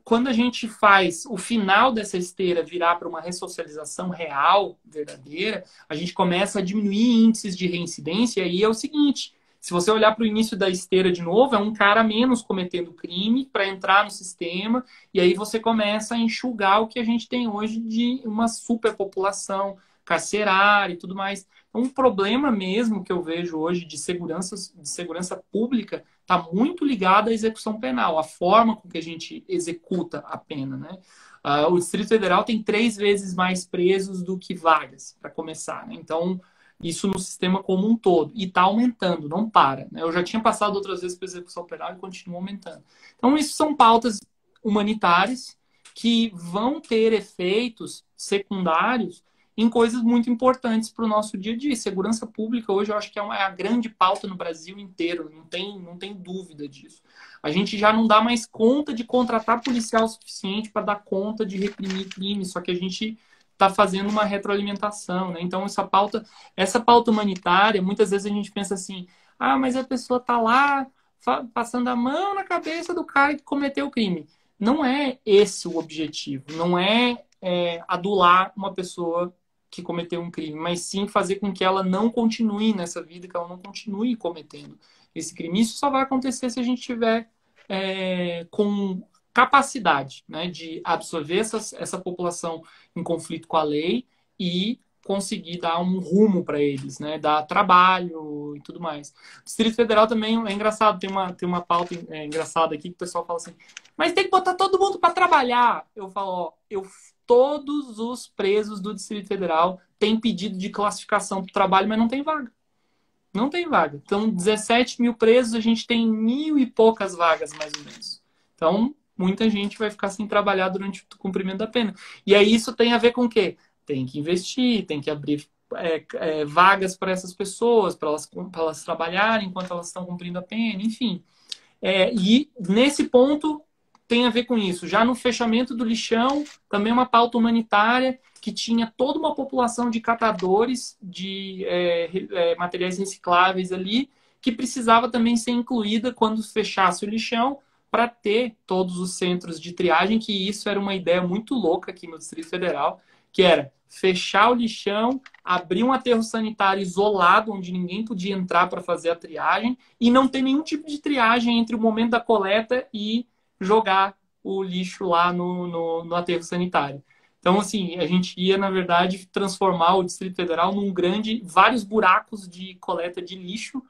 quando a gente faz o final dessa esteira virar para uma ressocialização real, verdadeira, a gente começa a diminuir índices de reincidência. E aí é o seguinte: se você olhar para o início da esteira de novo, é um cara a menos cometendo crime para entrar no sistema, e aí você começa a enxugar o que a gente tem hoje de uma superpopulação carcerária e tudo mais. Então, um problema mesmo que eu vejo hoje de segurança pública está muito ligado à execução penal, a forma com que a gente executa a pena, né? O Distrito Federal tem 3 vezes mais presos do que vagas, para começar, né? Então, isso no sistema como um todo. E está aumentando, não para. Né? Eu já tinha passado outras vezes para execução penal e continua aumentando. Então, isso são pautas humanitárias que vão ter efeitos secundários em coisas muito importantes para o nosso dia a dia. Segurança pública hoje eu acho que é a grande pauta no Brasil inteiro, não tem dúvida disso. A gente já não dá mais conta de contratar policial suficiente para dar conta de reprimir crimes, só que a gente está fazendo uma retroalimentação, né? Então essa pauta humanitária, muitas vezes a gente pensa assim, mas a pessoa está lá passando a mão na cabeça do cara que cometeu o crime. Não é esse o objetivo, não é adular uma pessoa que cometeu um crime, mas sim fazer com que ela não continue nessa vida, que ela não continue cometendo esse crime. Isso só vai acontecer se a gente tiver com capacidade, né, de absorver essa população em conflito com a lei e conseguir dar um rumo para eles, né, dar trabalho e tudo mais. O Distrito Federal também é engraçado, tem uma pauta engraçada aqui que o pessoal fala assim, mas tem que botar todo mundo para trabalhar. Eu falo, todos os presos do Distrito Federal têm pedido de classificação para o trabalho, mas não tem vaga. Não tem vaga. Então, 17 mil presos, a gente tem 1.000 e poucas vagas, mais ou menos. Então, muita gente vai ficar sem trabalhar durante o cumprimento da pena. E aí isso tem a ver com o quê? Tem que investir, tem que abrir vagas para essas pessoas, para elas trabalharem enquanto elas estão cumprindo a pena, enfim. E nesse ponto tem a ver com isso. Já no fechamento do lixão, também uma pauta humanitária que tinha toda uma população de catadores de materiais recicláveis ali, que precisava também ser incluída quando fechasse o lixão, para ter todos os centros de triagem, que isso era uma ideia muito louca aqui no Distrito Federal, que era fechar o lixão, abrir um aterro sanitário isolado, onde ninguém podia entrar para fazer a triagem, e não ter nenhum tipo de triagem entre o momento da coleta e jogar o lixo lá no aterro sanitário. Então, assim, a gente ia, na verdade, transformar o Distrito Federal vários buracos de coleta de lixo,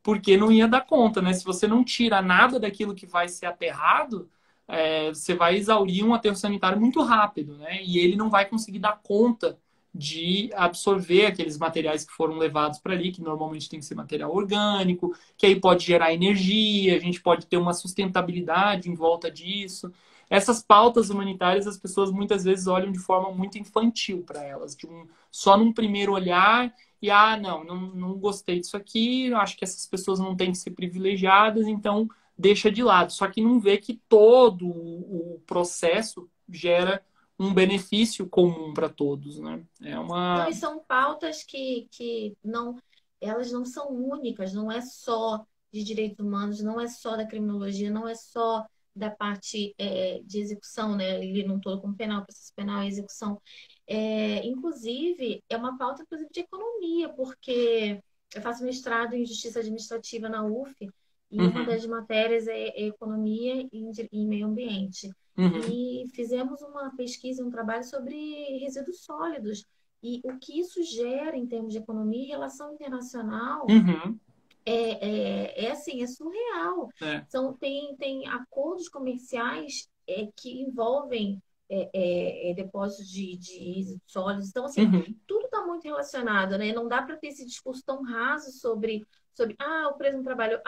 porque não ia dar conta, né? Se você não tira nada daquilo que vai ser aterrado, você vai exaurir um aterro sanitário muito rápido, né? E ele não vai conseguir dar conta de absorver aqueles materiais que foram levados para ali, que normalmente tem que ser material orgânico, que aí pode gerar energia, a gente pode ter uma sustentabilidade em volta disso. Essas pautas humanitárias, as pessoas muitas vezes olham de forma muito infantil para elas, só num primeiro olhar, e não gostei disso aqui, acho que essas pessoas não têm que ser privilegiadas, então deixa de lado. Só que não vê que todo o processo gera um benefício comum para todos, né? Não, e são pautas que não, elas não são únicas, não é só de direitos humanos, não é só da criminologia, não é só da parte de execução, né? Ele não todo como penal, processo penal e execução. Inclusive, é uma pauta, inclusive, de economia, porque eu faço mestrado em Justiça Administrativa na UF, e uma das matérias é economia e meio ambiente. E fizemos uma pesquisa, um trabalho sobre resíduos sólidos. E o que isso gera em termos de economia e relação internacional assim, é surreal. Tem acordos comerciais que envolvem depósitos de sólidos. Então, assim, Uhum. tudo está muito relacionado, né? Não dá para ter esse discurso tão raso sobre o preço no trabalho,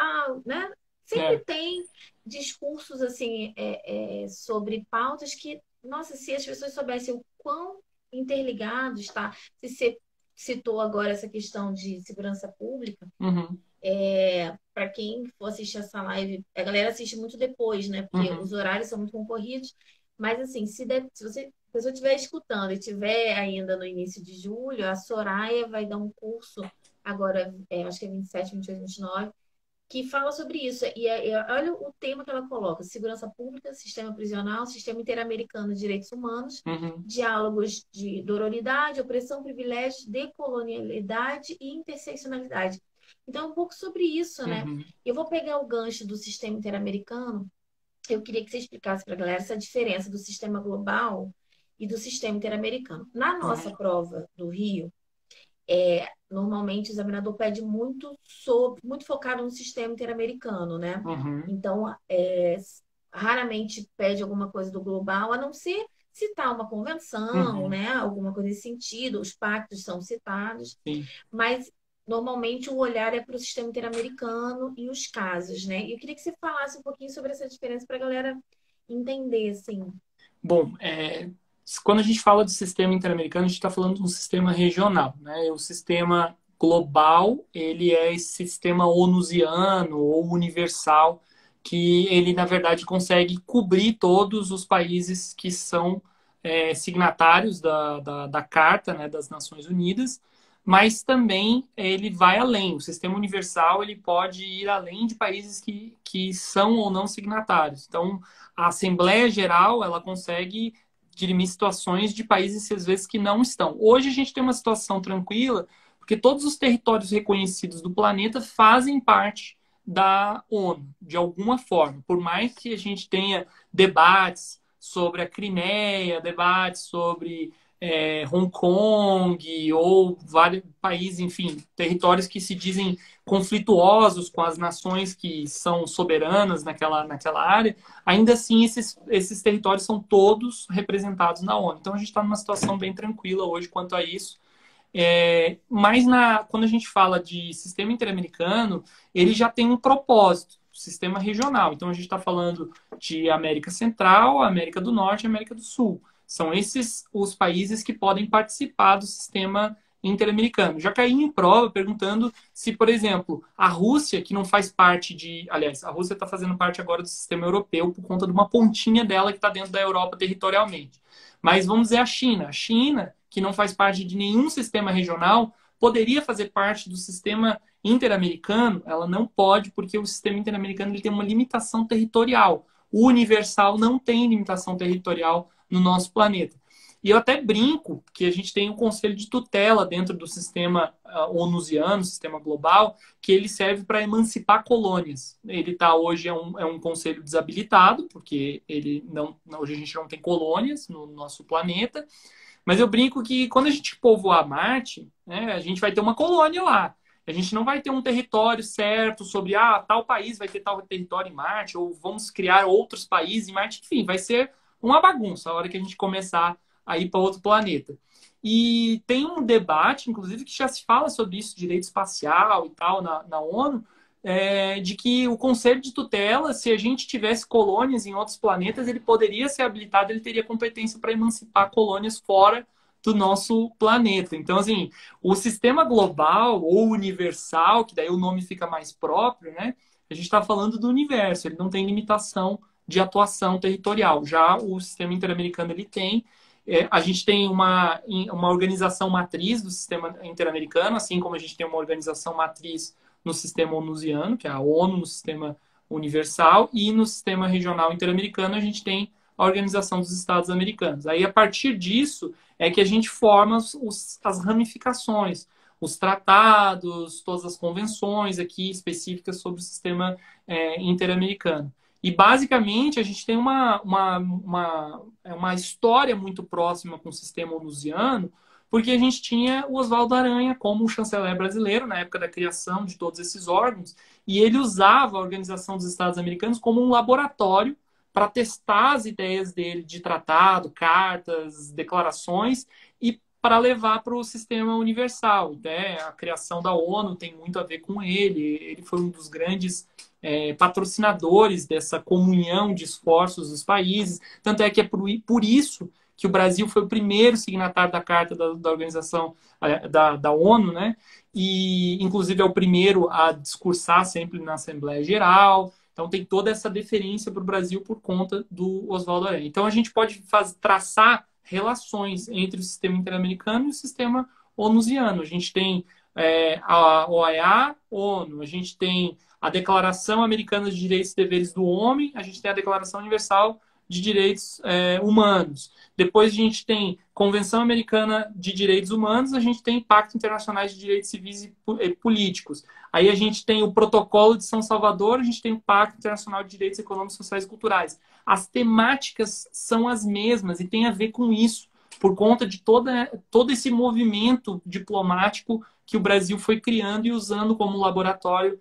né? Sempre É. tem discursos, assim, sobre pautas que, nossa, se as pessoas soubessem o quão interligados, tá? Se você citou agora essa questão de segurança pública, Uhum. para quem for assistir essa live, a galera assiste muito depois, né? Porque Uhum. os horários são muito concorridos. Mas assim, se você, se a pessoa estiver escutando e estiver ainda no início de julho, a Soraya vai dar um curso agora, acho que é 27, 28, 29, que fala sobre isso. Olha o tema que ela coloca: segurança pública, sistema prisional, sistema interamericano de direitos humanos, Uhum. diálogos de dororidade, opressão, privilégios, decolonialidade e interseccionalidade. Então, é um pouco sobre isso, né? Uhum. Eu vou pegar o gancho do sistema interamericano. Eu queria que você explicasse para a galera essa diferença do sistema global e do sistema interamericano. Na nossa Uhum. prova do Rio, normalmente o examinador pede muito focado no sistema interamericano, né? Uhum. Então, raramente pede alguma coisa do global, a não ser citar uma convenção, Uhum. né? Alguma coisa nesse sentido, os pactos são citados, Sim. mas normalmente o olhar é para o sistema interamericano e os casos, né? E eu queria que você falasse um pouquinho sobre essa diferença para a galera entender, assim. Bom, quando a gente fala de sistema interamericano, a gente está falando de um sistema regional, né? O sistema global, ele é esse sistema onusiano ou universal, que ele, na verdade, consegue cobrir todos os países que são signatários da Carta, né, das Nações Unidas, mas também ele vai além. O sistema universal, ele pode ir além de países que são ou não signatários. Então, a Assembleia Geral, ela consegue dirimir situações de países, às vezes, que não estão. Hoje a gente tem uma situação tranquila, porque todos os territórios reconhecidos do planeta fazem parte da ONU, de alguma forma. Por mais que a gente tenha debates sobre a Crimeia, debates sobre Hong Kong ou vários países, enfim, territórios que se dizem conflituosos com as nações que são soberanas naquela área, ainda assim esses territórios são todos representados na ONU. Então a gente está numa situação bem tranquila hoje quanto a isso. Mas quando a gente fala de sistema interamericano, ele já tem um propósito, sistema regional. Então a gente está falando de América Central, América do Norte e América do Sul. São esses os países que podem participar do sistema interamericano. Já caí em prova perguntando se, por exemplo, a Rússia, que não faz parte de. Aliás, a Rússia está fazendo parte agora do sistema europeu por conta de uma pontinha dela que está dentro da Europa territorialmente. Mas vamos dizer a China. A China, que não faz parte de nenhum sistema regional, poderia fazer parte do sistema interamericano. Ela não pode, porque o sistema interamericano ele tem uma limitação territorial. O universal não tem limitação territorial no nosso planeta. E eu até brinco que a gente tem um conselho de tutela dentro do sistema onusiano, sistema global, que ele serve para emancipar colônias. Ele está hoje é um conselho desabilitado, porque ele não, hoje a gente não tem colônias no nosso planeta, mas eu brinco que quando a gente povoar Marte, né, a gente vai ter uma colônia lá. A gente não vai ter um território certo sobre, tal país vai ter tal território em Marte, ou vamos criar outros países em Marte. Enfim, vai ser uma bagunça a hora que a gente começar a ir para outro planeta. E tem um debate, inclusive, que já se fala sobre isso, direito espacial e tal, na ONU, de que o Conselho de Tutela, se a gente tivesse colônias em outros planetas, ele poderia ser habilitado, ele teria competência para emancipar colônias fora do nosso planeta. Então, assim, o sistema global ou universal, que daí o nome fica mais próprio, né? A gente está falando do universo, ele não tem limitação de atuação territorial. Já o sistema interamericano, ele tem. A gente tem uma organização matriz do sistema interamericano, assim como a gente tem uma organização matriz no sistema onusiano, que é a ONU, no sistema universal, e no sistema regional interamericano a gente tem a Organização dos Estados Americanos. Aí, a partir disso, é que a gente forma as ramificações, os tratados, todas as convenções aqui específicas sobre o sistema interamericano. E, basicamente, a gente tem uma história muito próxima com o sistema onusiano, porque a gente tinha o Oswaldo Aranha como o chanceler brasileiro na época da criação de todos esses órgãos, e ele usava a Organização dos Estados Americanos como um laboratório para testar as ideias dele de tratado, cartas, declarações e para levar para o sistema universal, né? A criação da ONU tem muito a ver com ele. Ele foi um dos grandes patrocinadores dessa comunhão de esforços dos países. Tanto é que é por isso que o Brasil foi o primeiro signatário da Carta da Organização da ONU, né? E, inclusive, é o primeiro a discursar sempre na Assembleia Geral. Então, tem toda essa deferência para o Brasil por conta do Oswaldo Aranha. Então, a gente pode traçar relações entre o sistema interamericano e o sistema onusiano. A gente tem a OEA, ONU, a gente tem a Declaração Americana de Direitos e Deveres do Homem, a gente tem a Declaração Universal de Direitos Humanos. Depois a gente tem Convenção Americana de Direitos Humanos, a gente tem Pacto Internacional de Direitos Civis e Políticos. Aí a gente tem o Protocolo de São Salvador, a gente tem o Pacto Internacional de Direitos Econômicos, Sociais e Culturais. As temáticas são as mesmas e tem a ver com isso, por conta de todo esse movimento diplomático que o Brasil foi criando e usando como laboratório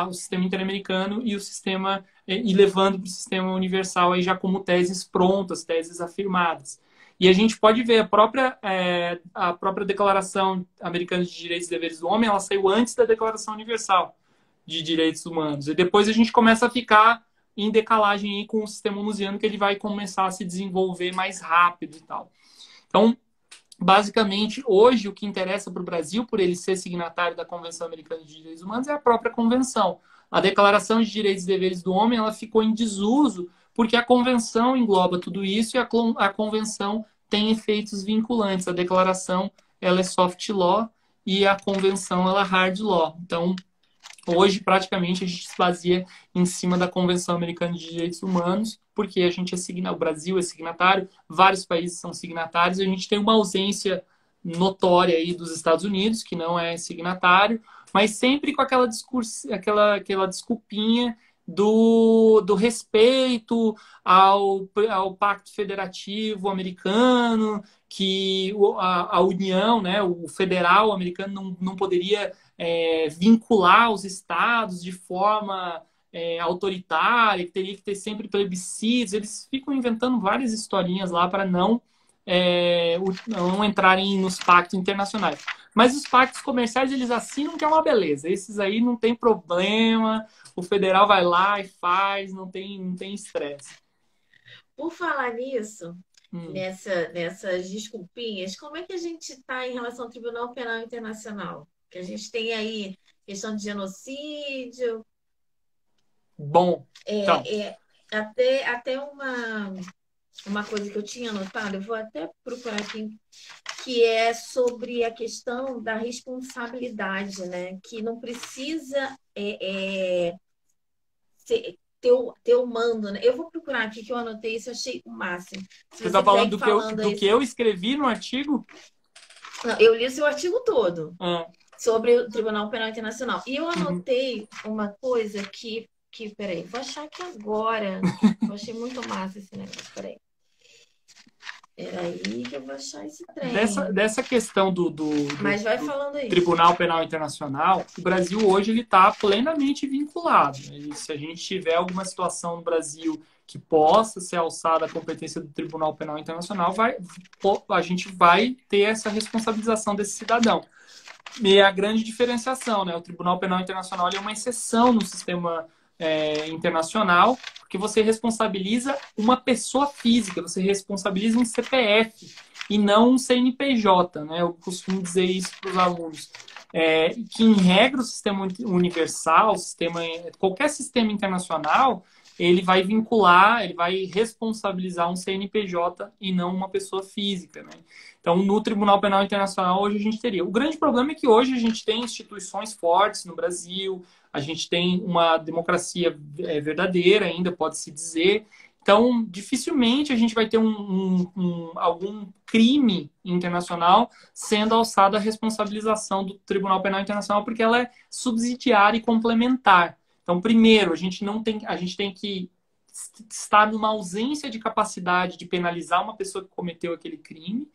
o sistema interamericano e o sistema e levando para o sistema universal aí já como teses prontas, teses afirmadas. E a gente pode ver a própria Declaração Americana de Direitos e Deveres do Homem, ela saiu antes da Declaração Universal de Direitos Humanos. E depois a gente começa a ficar em decalagem aí com o sistema onusiano, que ele vai começar a se desenvolver mais rápido e tal. Então, basicamente, hoje o que interessa para o Brasil, por ele ser signatário da Convenção Americana de Direitos Humanos, é a própria Convenção. A Declaração de Direitos e Deveres do Homem, ela ficou em desuso porque a Convenção engloba tudo isso e a Convenção tem efeitos vinculantes. A Declaração, ela é soft law e a Convenção, ela é hard law. Então, hoje, praticamente, a gente se baseia em cima da Convenção Americana de Direitos Humanos, porque a gente o Brasil é signatário, vários países são signatários, e a gente tem uma ausência notória aí dos Estados Unidos, que não é signatário, mas sempre com aquela desculpinha do respeito ao Pacto Federativo Americano, que a União, né, o federal americano não poderia vincular os estados de forma autoritária, que teria que ter sempre plebiscitos. Eles ficam inventando várias historinhas lá para não entrarem nos pactos internacionais. Mas os pactos comerciais, eles assinam, que é uma beleza. Esses aí não tem problema, o federal vai lá e faz, não tem estresse. Por falar nisso, nessas desculpinhas, como é que a gente está em relação ao Tribunal Penal Internacional? Que a gente tem aí questão de genocídio. Bom, então. Até uma coisa que eu tinha anotado, eu vou até procurar aqui, que é sobre a questão da responsabilidade, né? Que não precisa ter o mando, né? Eu vou procurar aqui, que eu anotei isso, eu achei o máximo. Você está falando do que eu escrevi no artigo? Não, eu li o seu artigo todo sobre o Tribunal Penal Internacional. E eu anotei uma coisa que peraí, vou achar aqui agora. Eu achei muito massa esse negócio, peraí. Peraí que eu vou achar esse trem. Dessa questão Mas vai falando aí. Tribunal Penal Internacional, o Brasil hoje ele está plenamente vinculado. Se a gente tiver alguma situação no Brasil que possa ser alçada a competência do Tribunal Penal Internacional, a gente vai ter essa responsabilização desse cidadão. E é a grande diferenciação, né? O Tribunal Penal Internacional é uma exceção no sistema internacional, porque você responsabiliza uma pessoa física, você responsabiliza um CPF e não um CNPJ, né? Eu costumo dizer isso para os alunos. Que em regra o sistema universal, qualquer sistema internacional, ele vai vincular, ele vai responsabilizar um CNPJ e não uma pessoa física, né? Então, no Tribunal Penal Internacional, hoje a gente teria. O grande problema é que hoje a gente tem instituições fortes no Brasil, a gente tem uma democracia verdadeira ainda, pode-se dizer. Então, dificilmente a gente vai ter algum crime internacional sendo alçado à responsabilização do Tribunal Penal Internacional, porque ela é subsidiária e complementar. Então, primeiro, a gente tem que estar numa ausência de capacidade de penalizar uma pessoa que cometeu aquele crime.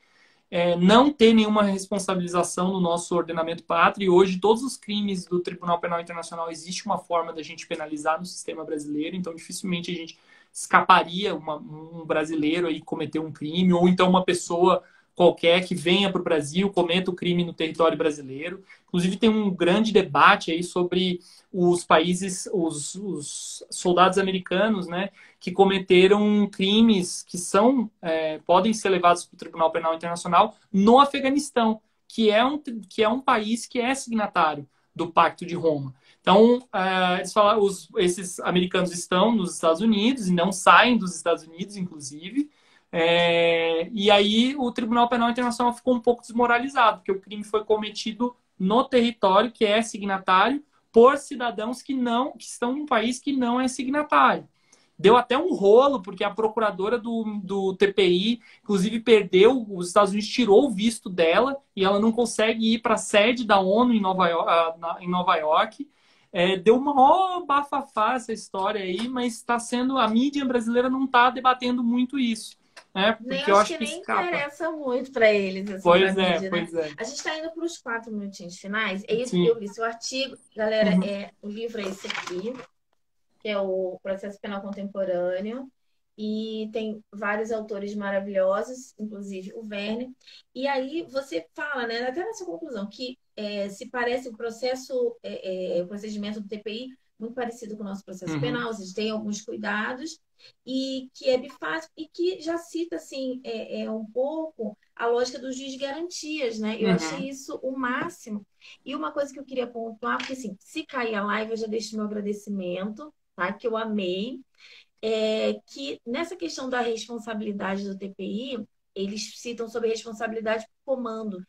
não ter nenhuma responsabilização no nosso ordenamento pátrio. E hoje, todos os crimes do Tribunal Penal Internacional, existe uma forma da gente penalizar no sistema brasileiro, então dificilmente a gente escaparia um brasileiro aí cometer um crime, ou então uma pessoa qualquer que venha para o Brasil, cometa o crime no território brasileiro. Inclusive, tem um grande debate aí sobre os países, os soldados americanos, né, que cometeram crimes que podem ser levados para o Tribunal Penal Internacional no Afeganistão, que é um país que é signatário do Pacto de Roma. Então, eles falaram, esses americanos estão nos Estados Unidos e não saem dos Estados Unidos, inclusive. E aí o Tribunal Penal Internacional ficou um pouco desmoralizado, porque o crime foi cometido no território que é signatário por cidadãos que estão em um país que não é signatário. Deu até um rolo, porque a procuradora do TPI, inclusive, perdeu, os Estados Unidos tirou o visto dela e ela não consegue ir para a sede da ONU em Nova York. Deu uma bafafá essa história aí, mas a mídia brasileira não está debatendo muito isso. Porque eu acho que nem escapa. interessa muito para eles, assim, Pois pra é, mídia, pois né? é. A gente está indo para os 4 minutinhos finais. Sim. Eu li seu artigo, galera, Uhum. o livro é esse aqui, que é o Processo Penal Contemporâneo, e tem vários autores maravilhosos, inclusive o Verne. E aí você fala, né, até nessa conclusão, que se parece o procedimento do TPI muito parecido com o nosso processo Uhum. penal, ou seja, tem alguns cuidados e que é bifásico e que já cita assim um pouco a lógica do juiz de garantias, né? Eu achei isso o máximo. E uma coisa que eu queria pontuar, porque assim, se cair a live, eu já deixo meu agradecimento, tá? Que eu amei. Que nessa questão da responsabilidade do TPI, eles citam sobre responsabilidade por comando,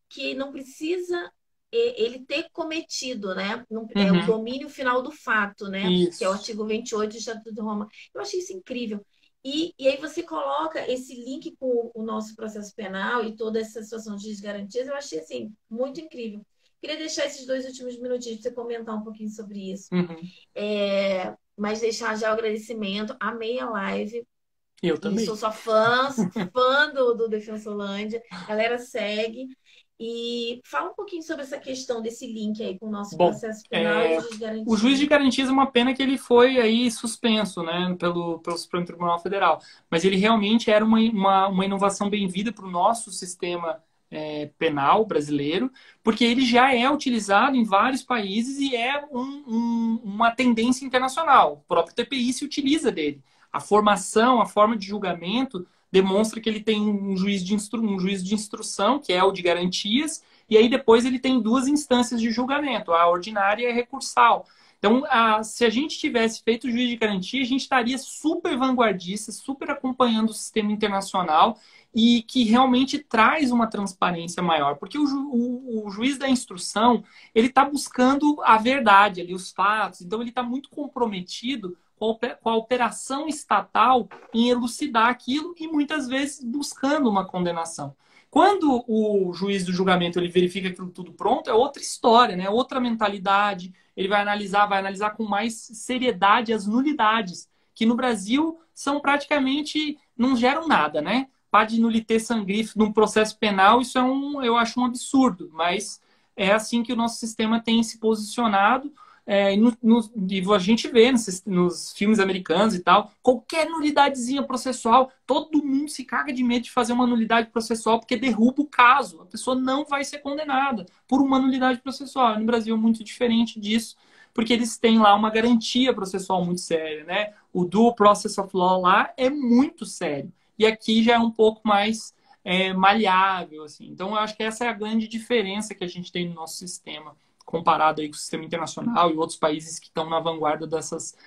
que não precisa ele ter cometido, né? É o Uhum. domínio final do fato, né? Que é o Isso. artigo 28 do Estatuto de Roma. Eu achei isso incrível. E aí você coloca esse link com o nosso processo penal e toda essa situação de desgarantias, eu achei assim, muito incrível. Queria deixar esses 2 últimos minutinhos para você comentar um pouquinho sobre isso. Uhum. Mas deixar já o agradecimento. Amei a live. Eu E também. sou sua fã do Defensolândia. Galera, segue. E fala um pouquinho sobre essa questão desse link aí com o nosso Bom, processo penal e o juiz de o juiz de garantia. garantias é uma pena que ele foi aí suspenso, né, pelo Supremo Tribunal Federal. Mas ele realmente era uma inovação bem-vinda para o nosso sistema penal brasileiro, porque ele já é utilizado em vários países e é uma tendência internacional. O próprio TPI se utiliza dele. A formação, a forma de julgamento demonstra que ele tem um juiz de instrução, que é o de garantias, e aí depois ele tem 2 instâncias de julgamento, a ordinária e a recursal. Então, se a gente tivesse feito o juiz de garantia, a gente estaria super vanguardista, super acompanhando o sistema internacional e que realmente traz uma transparência maior. Porque o juiz da instrução, ele está buscando a verdade ali, os fatos. Então, ele está muito comprometido com a operação estatal em elucidar aquilo e muitas vezes buscando uma condenação. Quando o juiz do julgamento ele verifica aquilo tudo pronto, é outra história, né? Outra mentalidade. Ele vai analisar com mais seriedade as nulidades, que no Brasil são praticamente não geram nada, né? Pode nulité sangrif num processo penal, isso eu acho um absurdo, mas é assim que o nosso sistema tem se posicionado. E a gente vê nos filmes americanos e tal, qualquer nulidadezinha processual, todo mundo se caga de medo de fazer uma nulidade processual porque derruba o caso. A pessoa não vai ser condenada por uma nulidade processual. No Brasil é muito diferente disso, porque eles têm lá uma garantia processual muito séria, né? O due process of law lá é muito sério. E aqui já é um pouco mais maleável, assim. Então, eu acho que essa é a grande diferença que a gente tem no nosso sistema comparado aí com o sistema internacional e outros países que estão na vanguarda dessas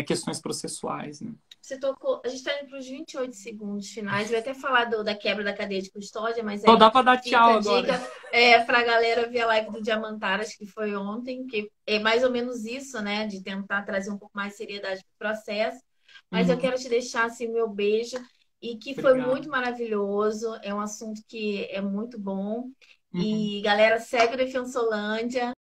questões processuais. Né? Você tocou, a gente está indo para os 28 segundos finais. Eu ia até falar da quebra da cadeia de custódia, mas Só aí dá para dar fica tchau a agora. dica para a galera ver a live do Diamantaras, que foi ontem, que é mais ou menos isso, né? De tentar trazer um pouco mais de seriedade para o processo. Mas eu quero te deixar assim, o meu beijo, e que foi Obrigado. muito maravilhoso. É um assunto que é muito bom. Uhum. E galera, segue o Defensolândia.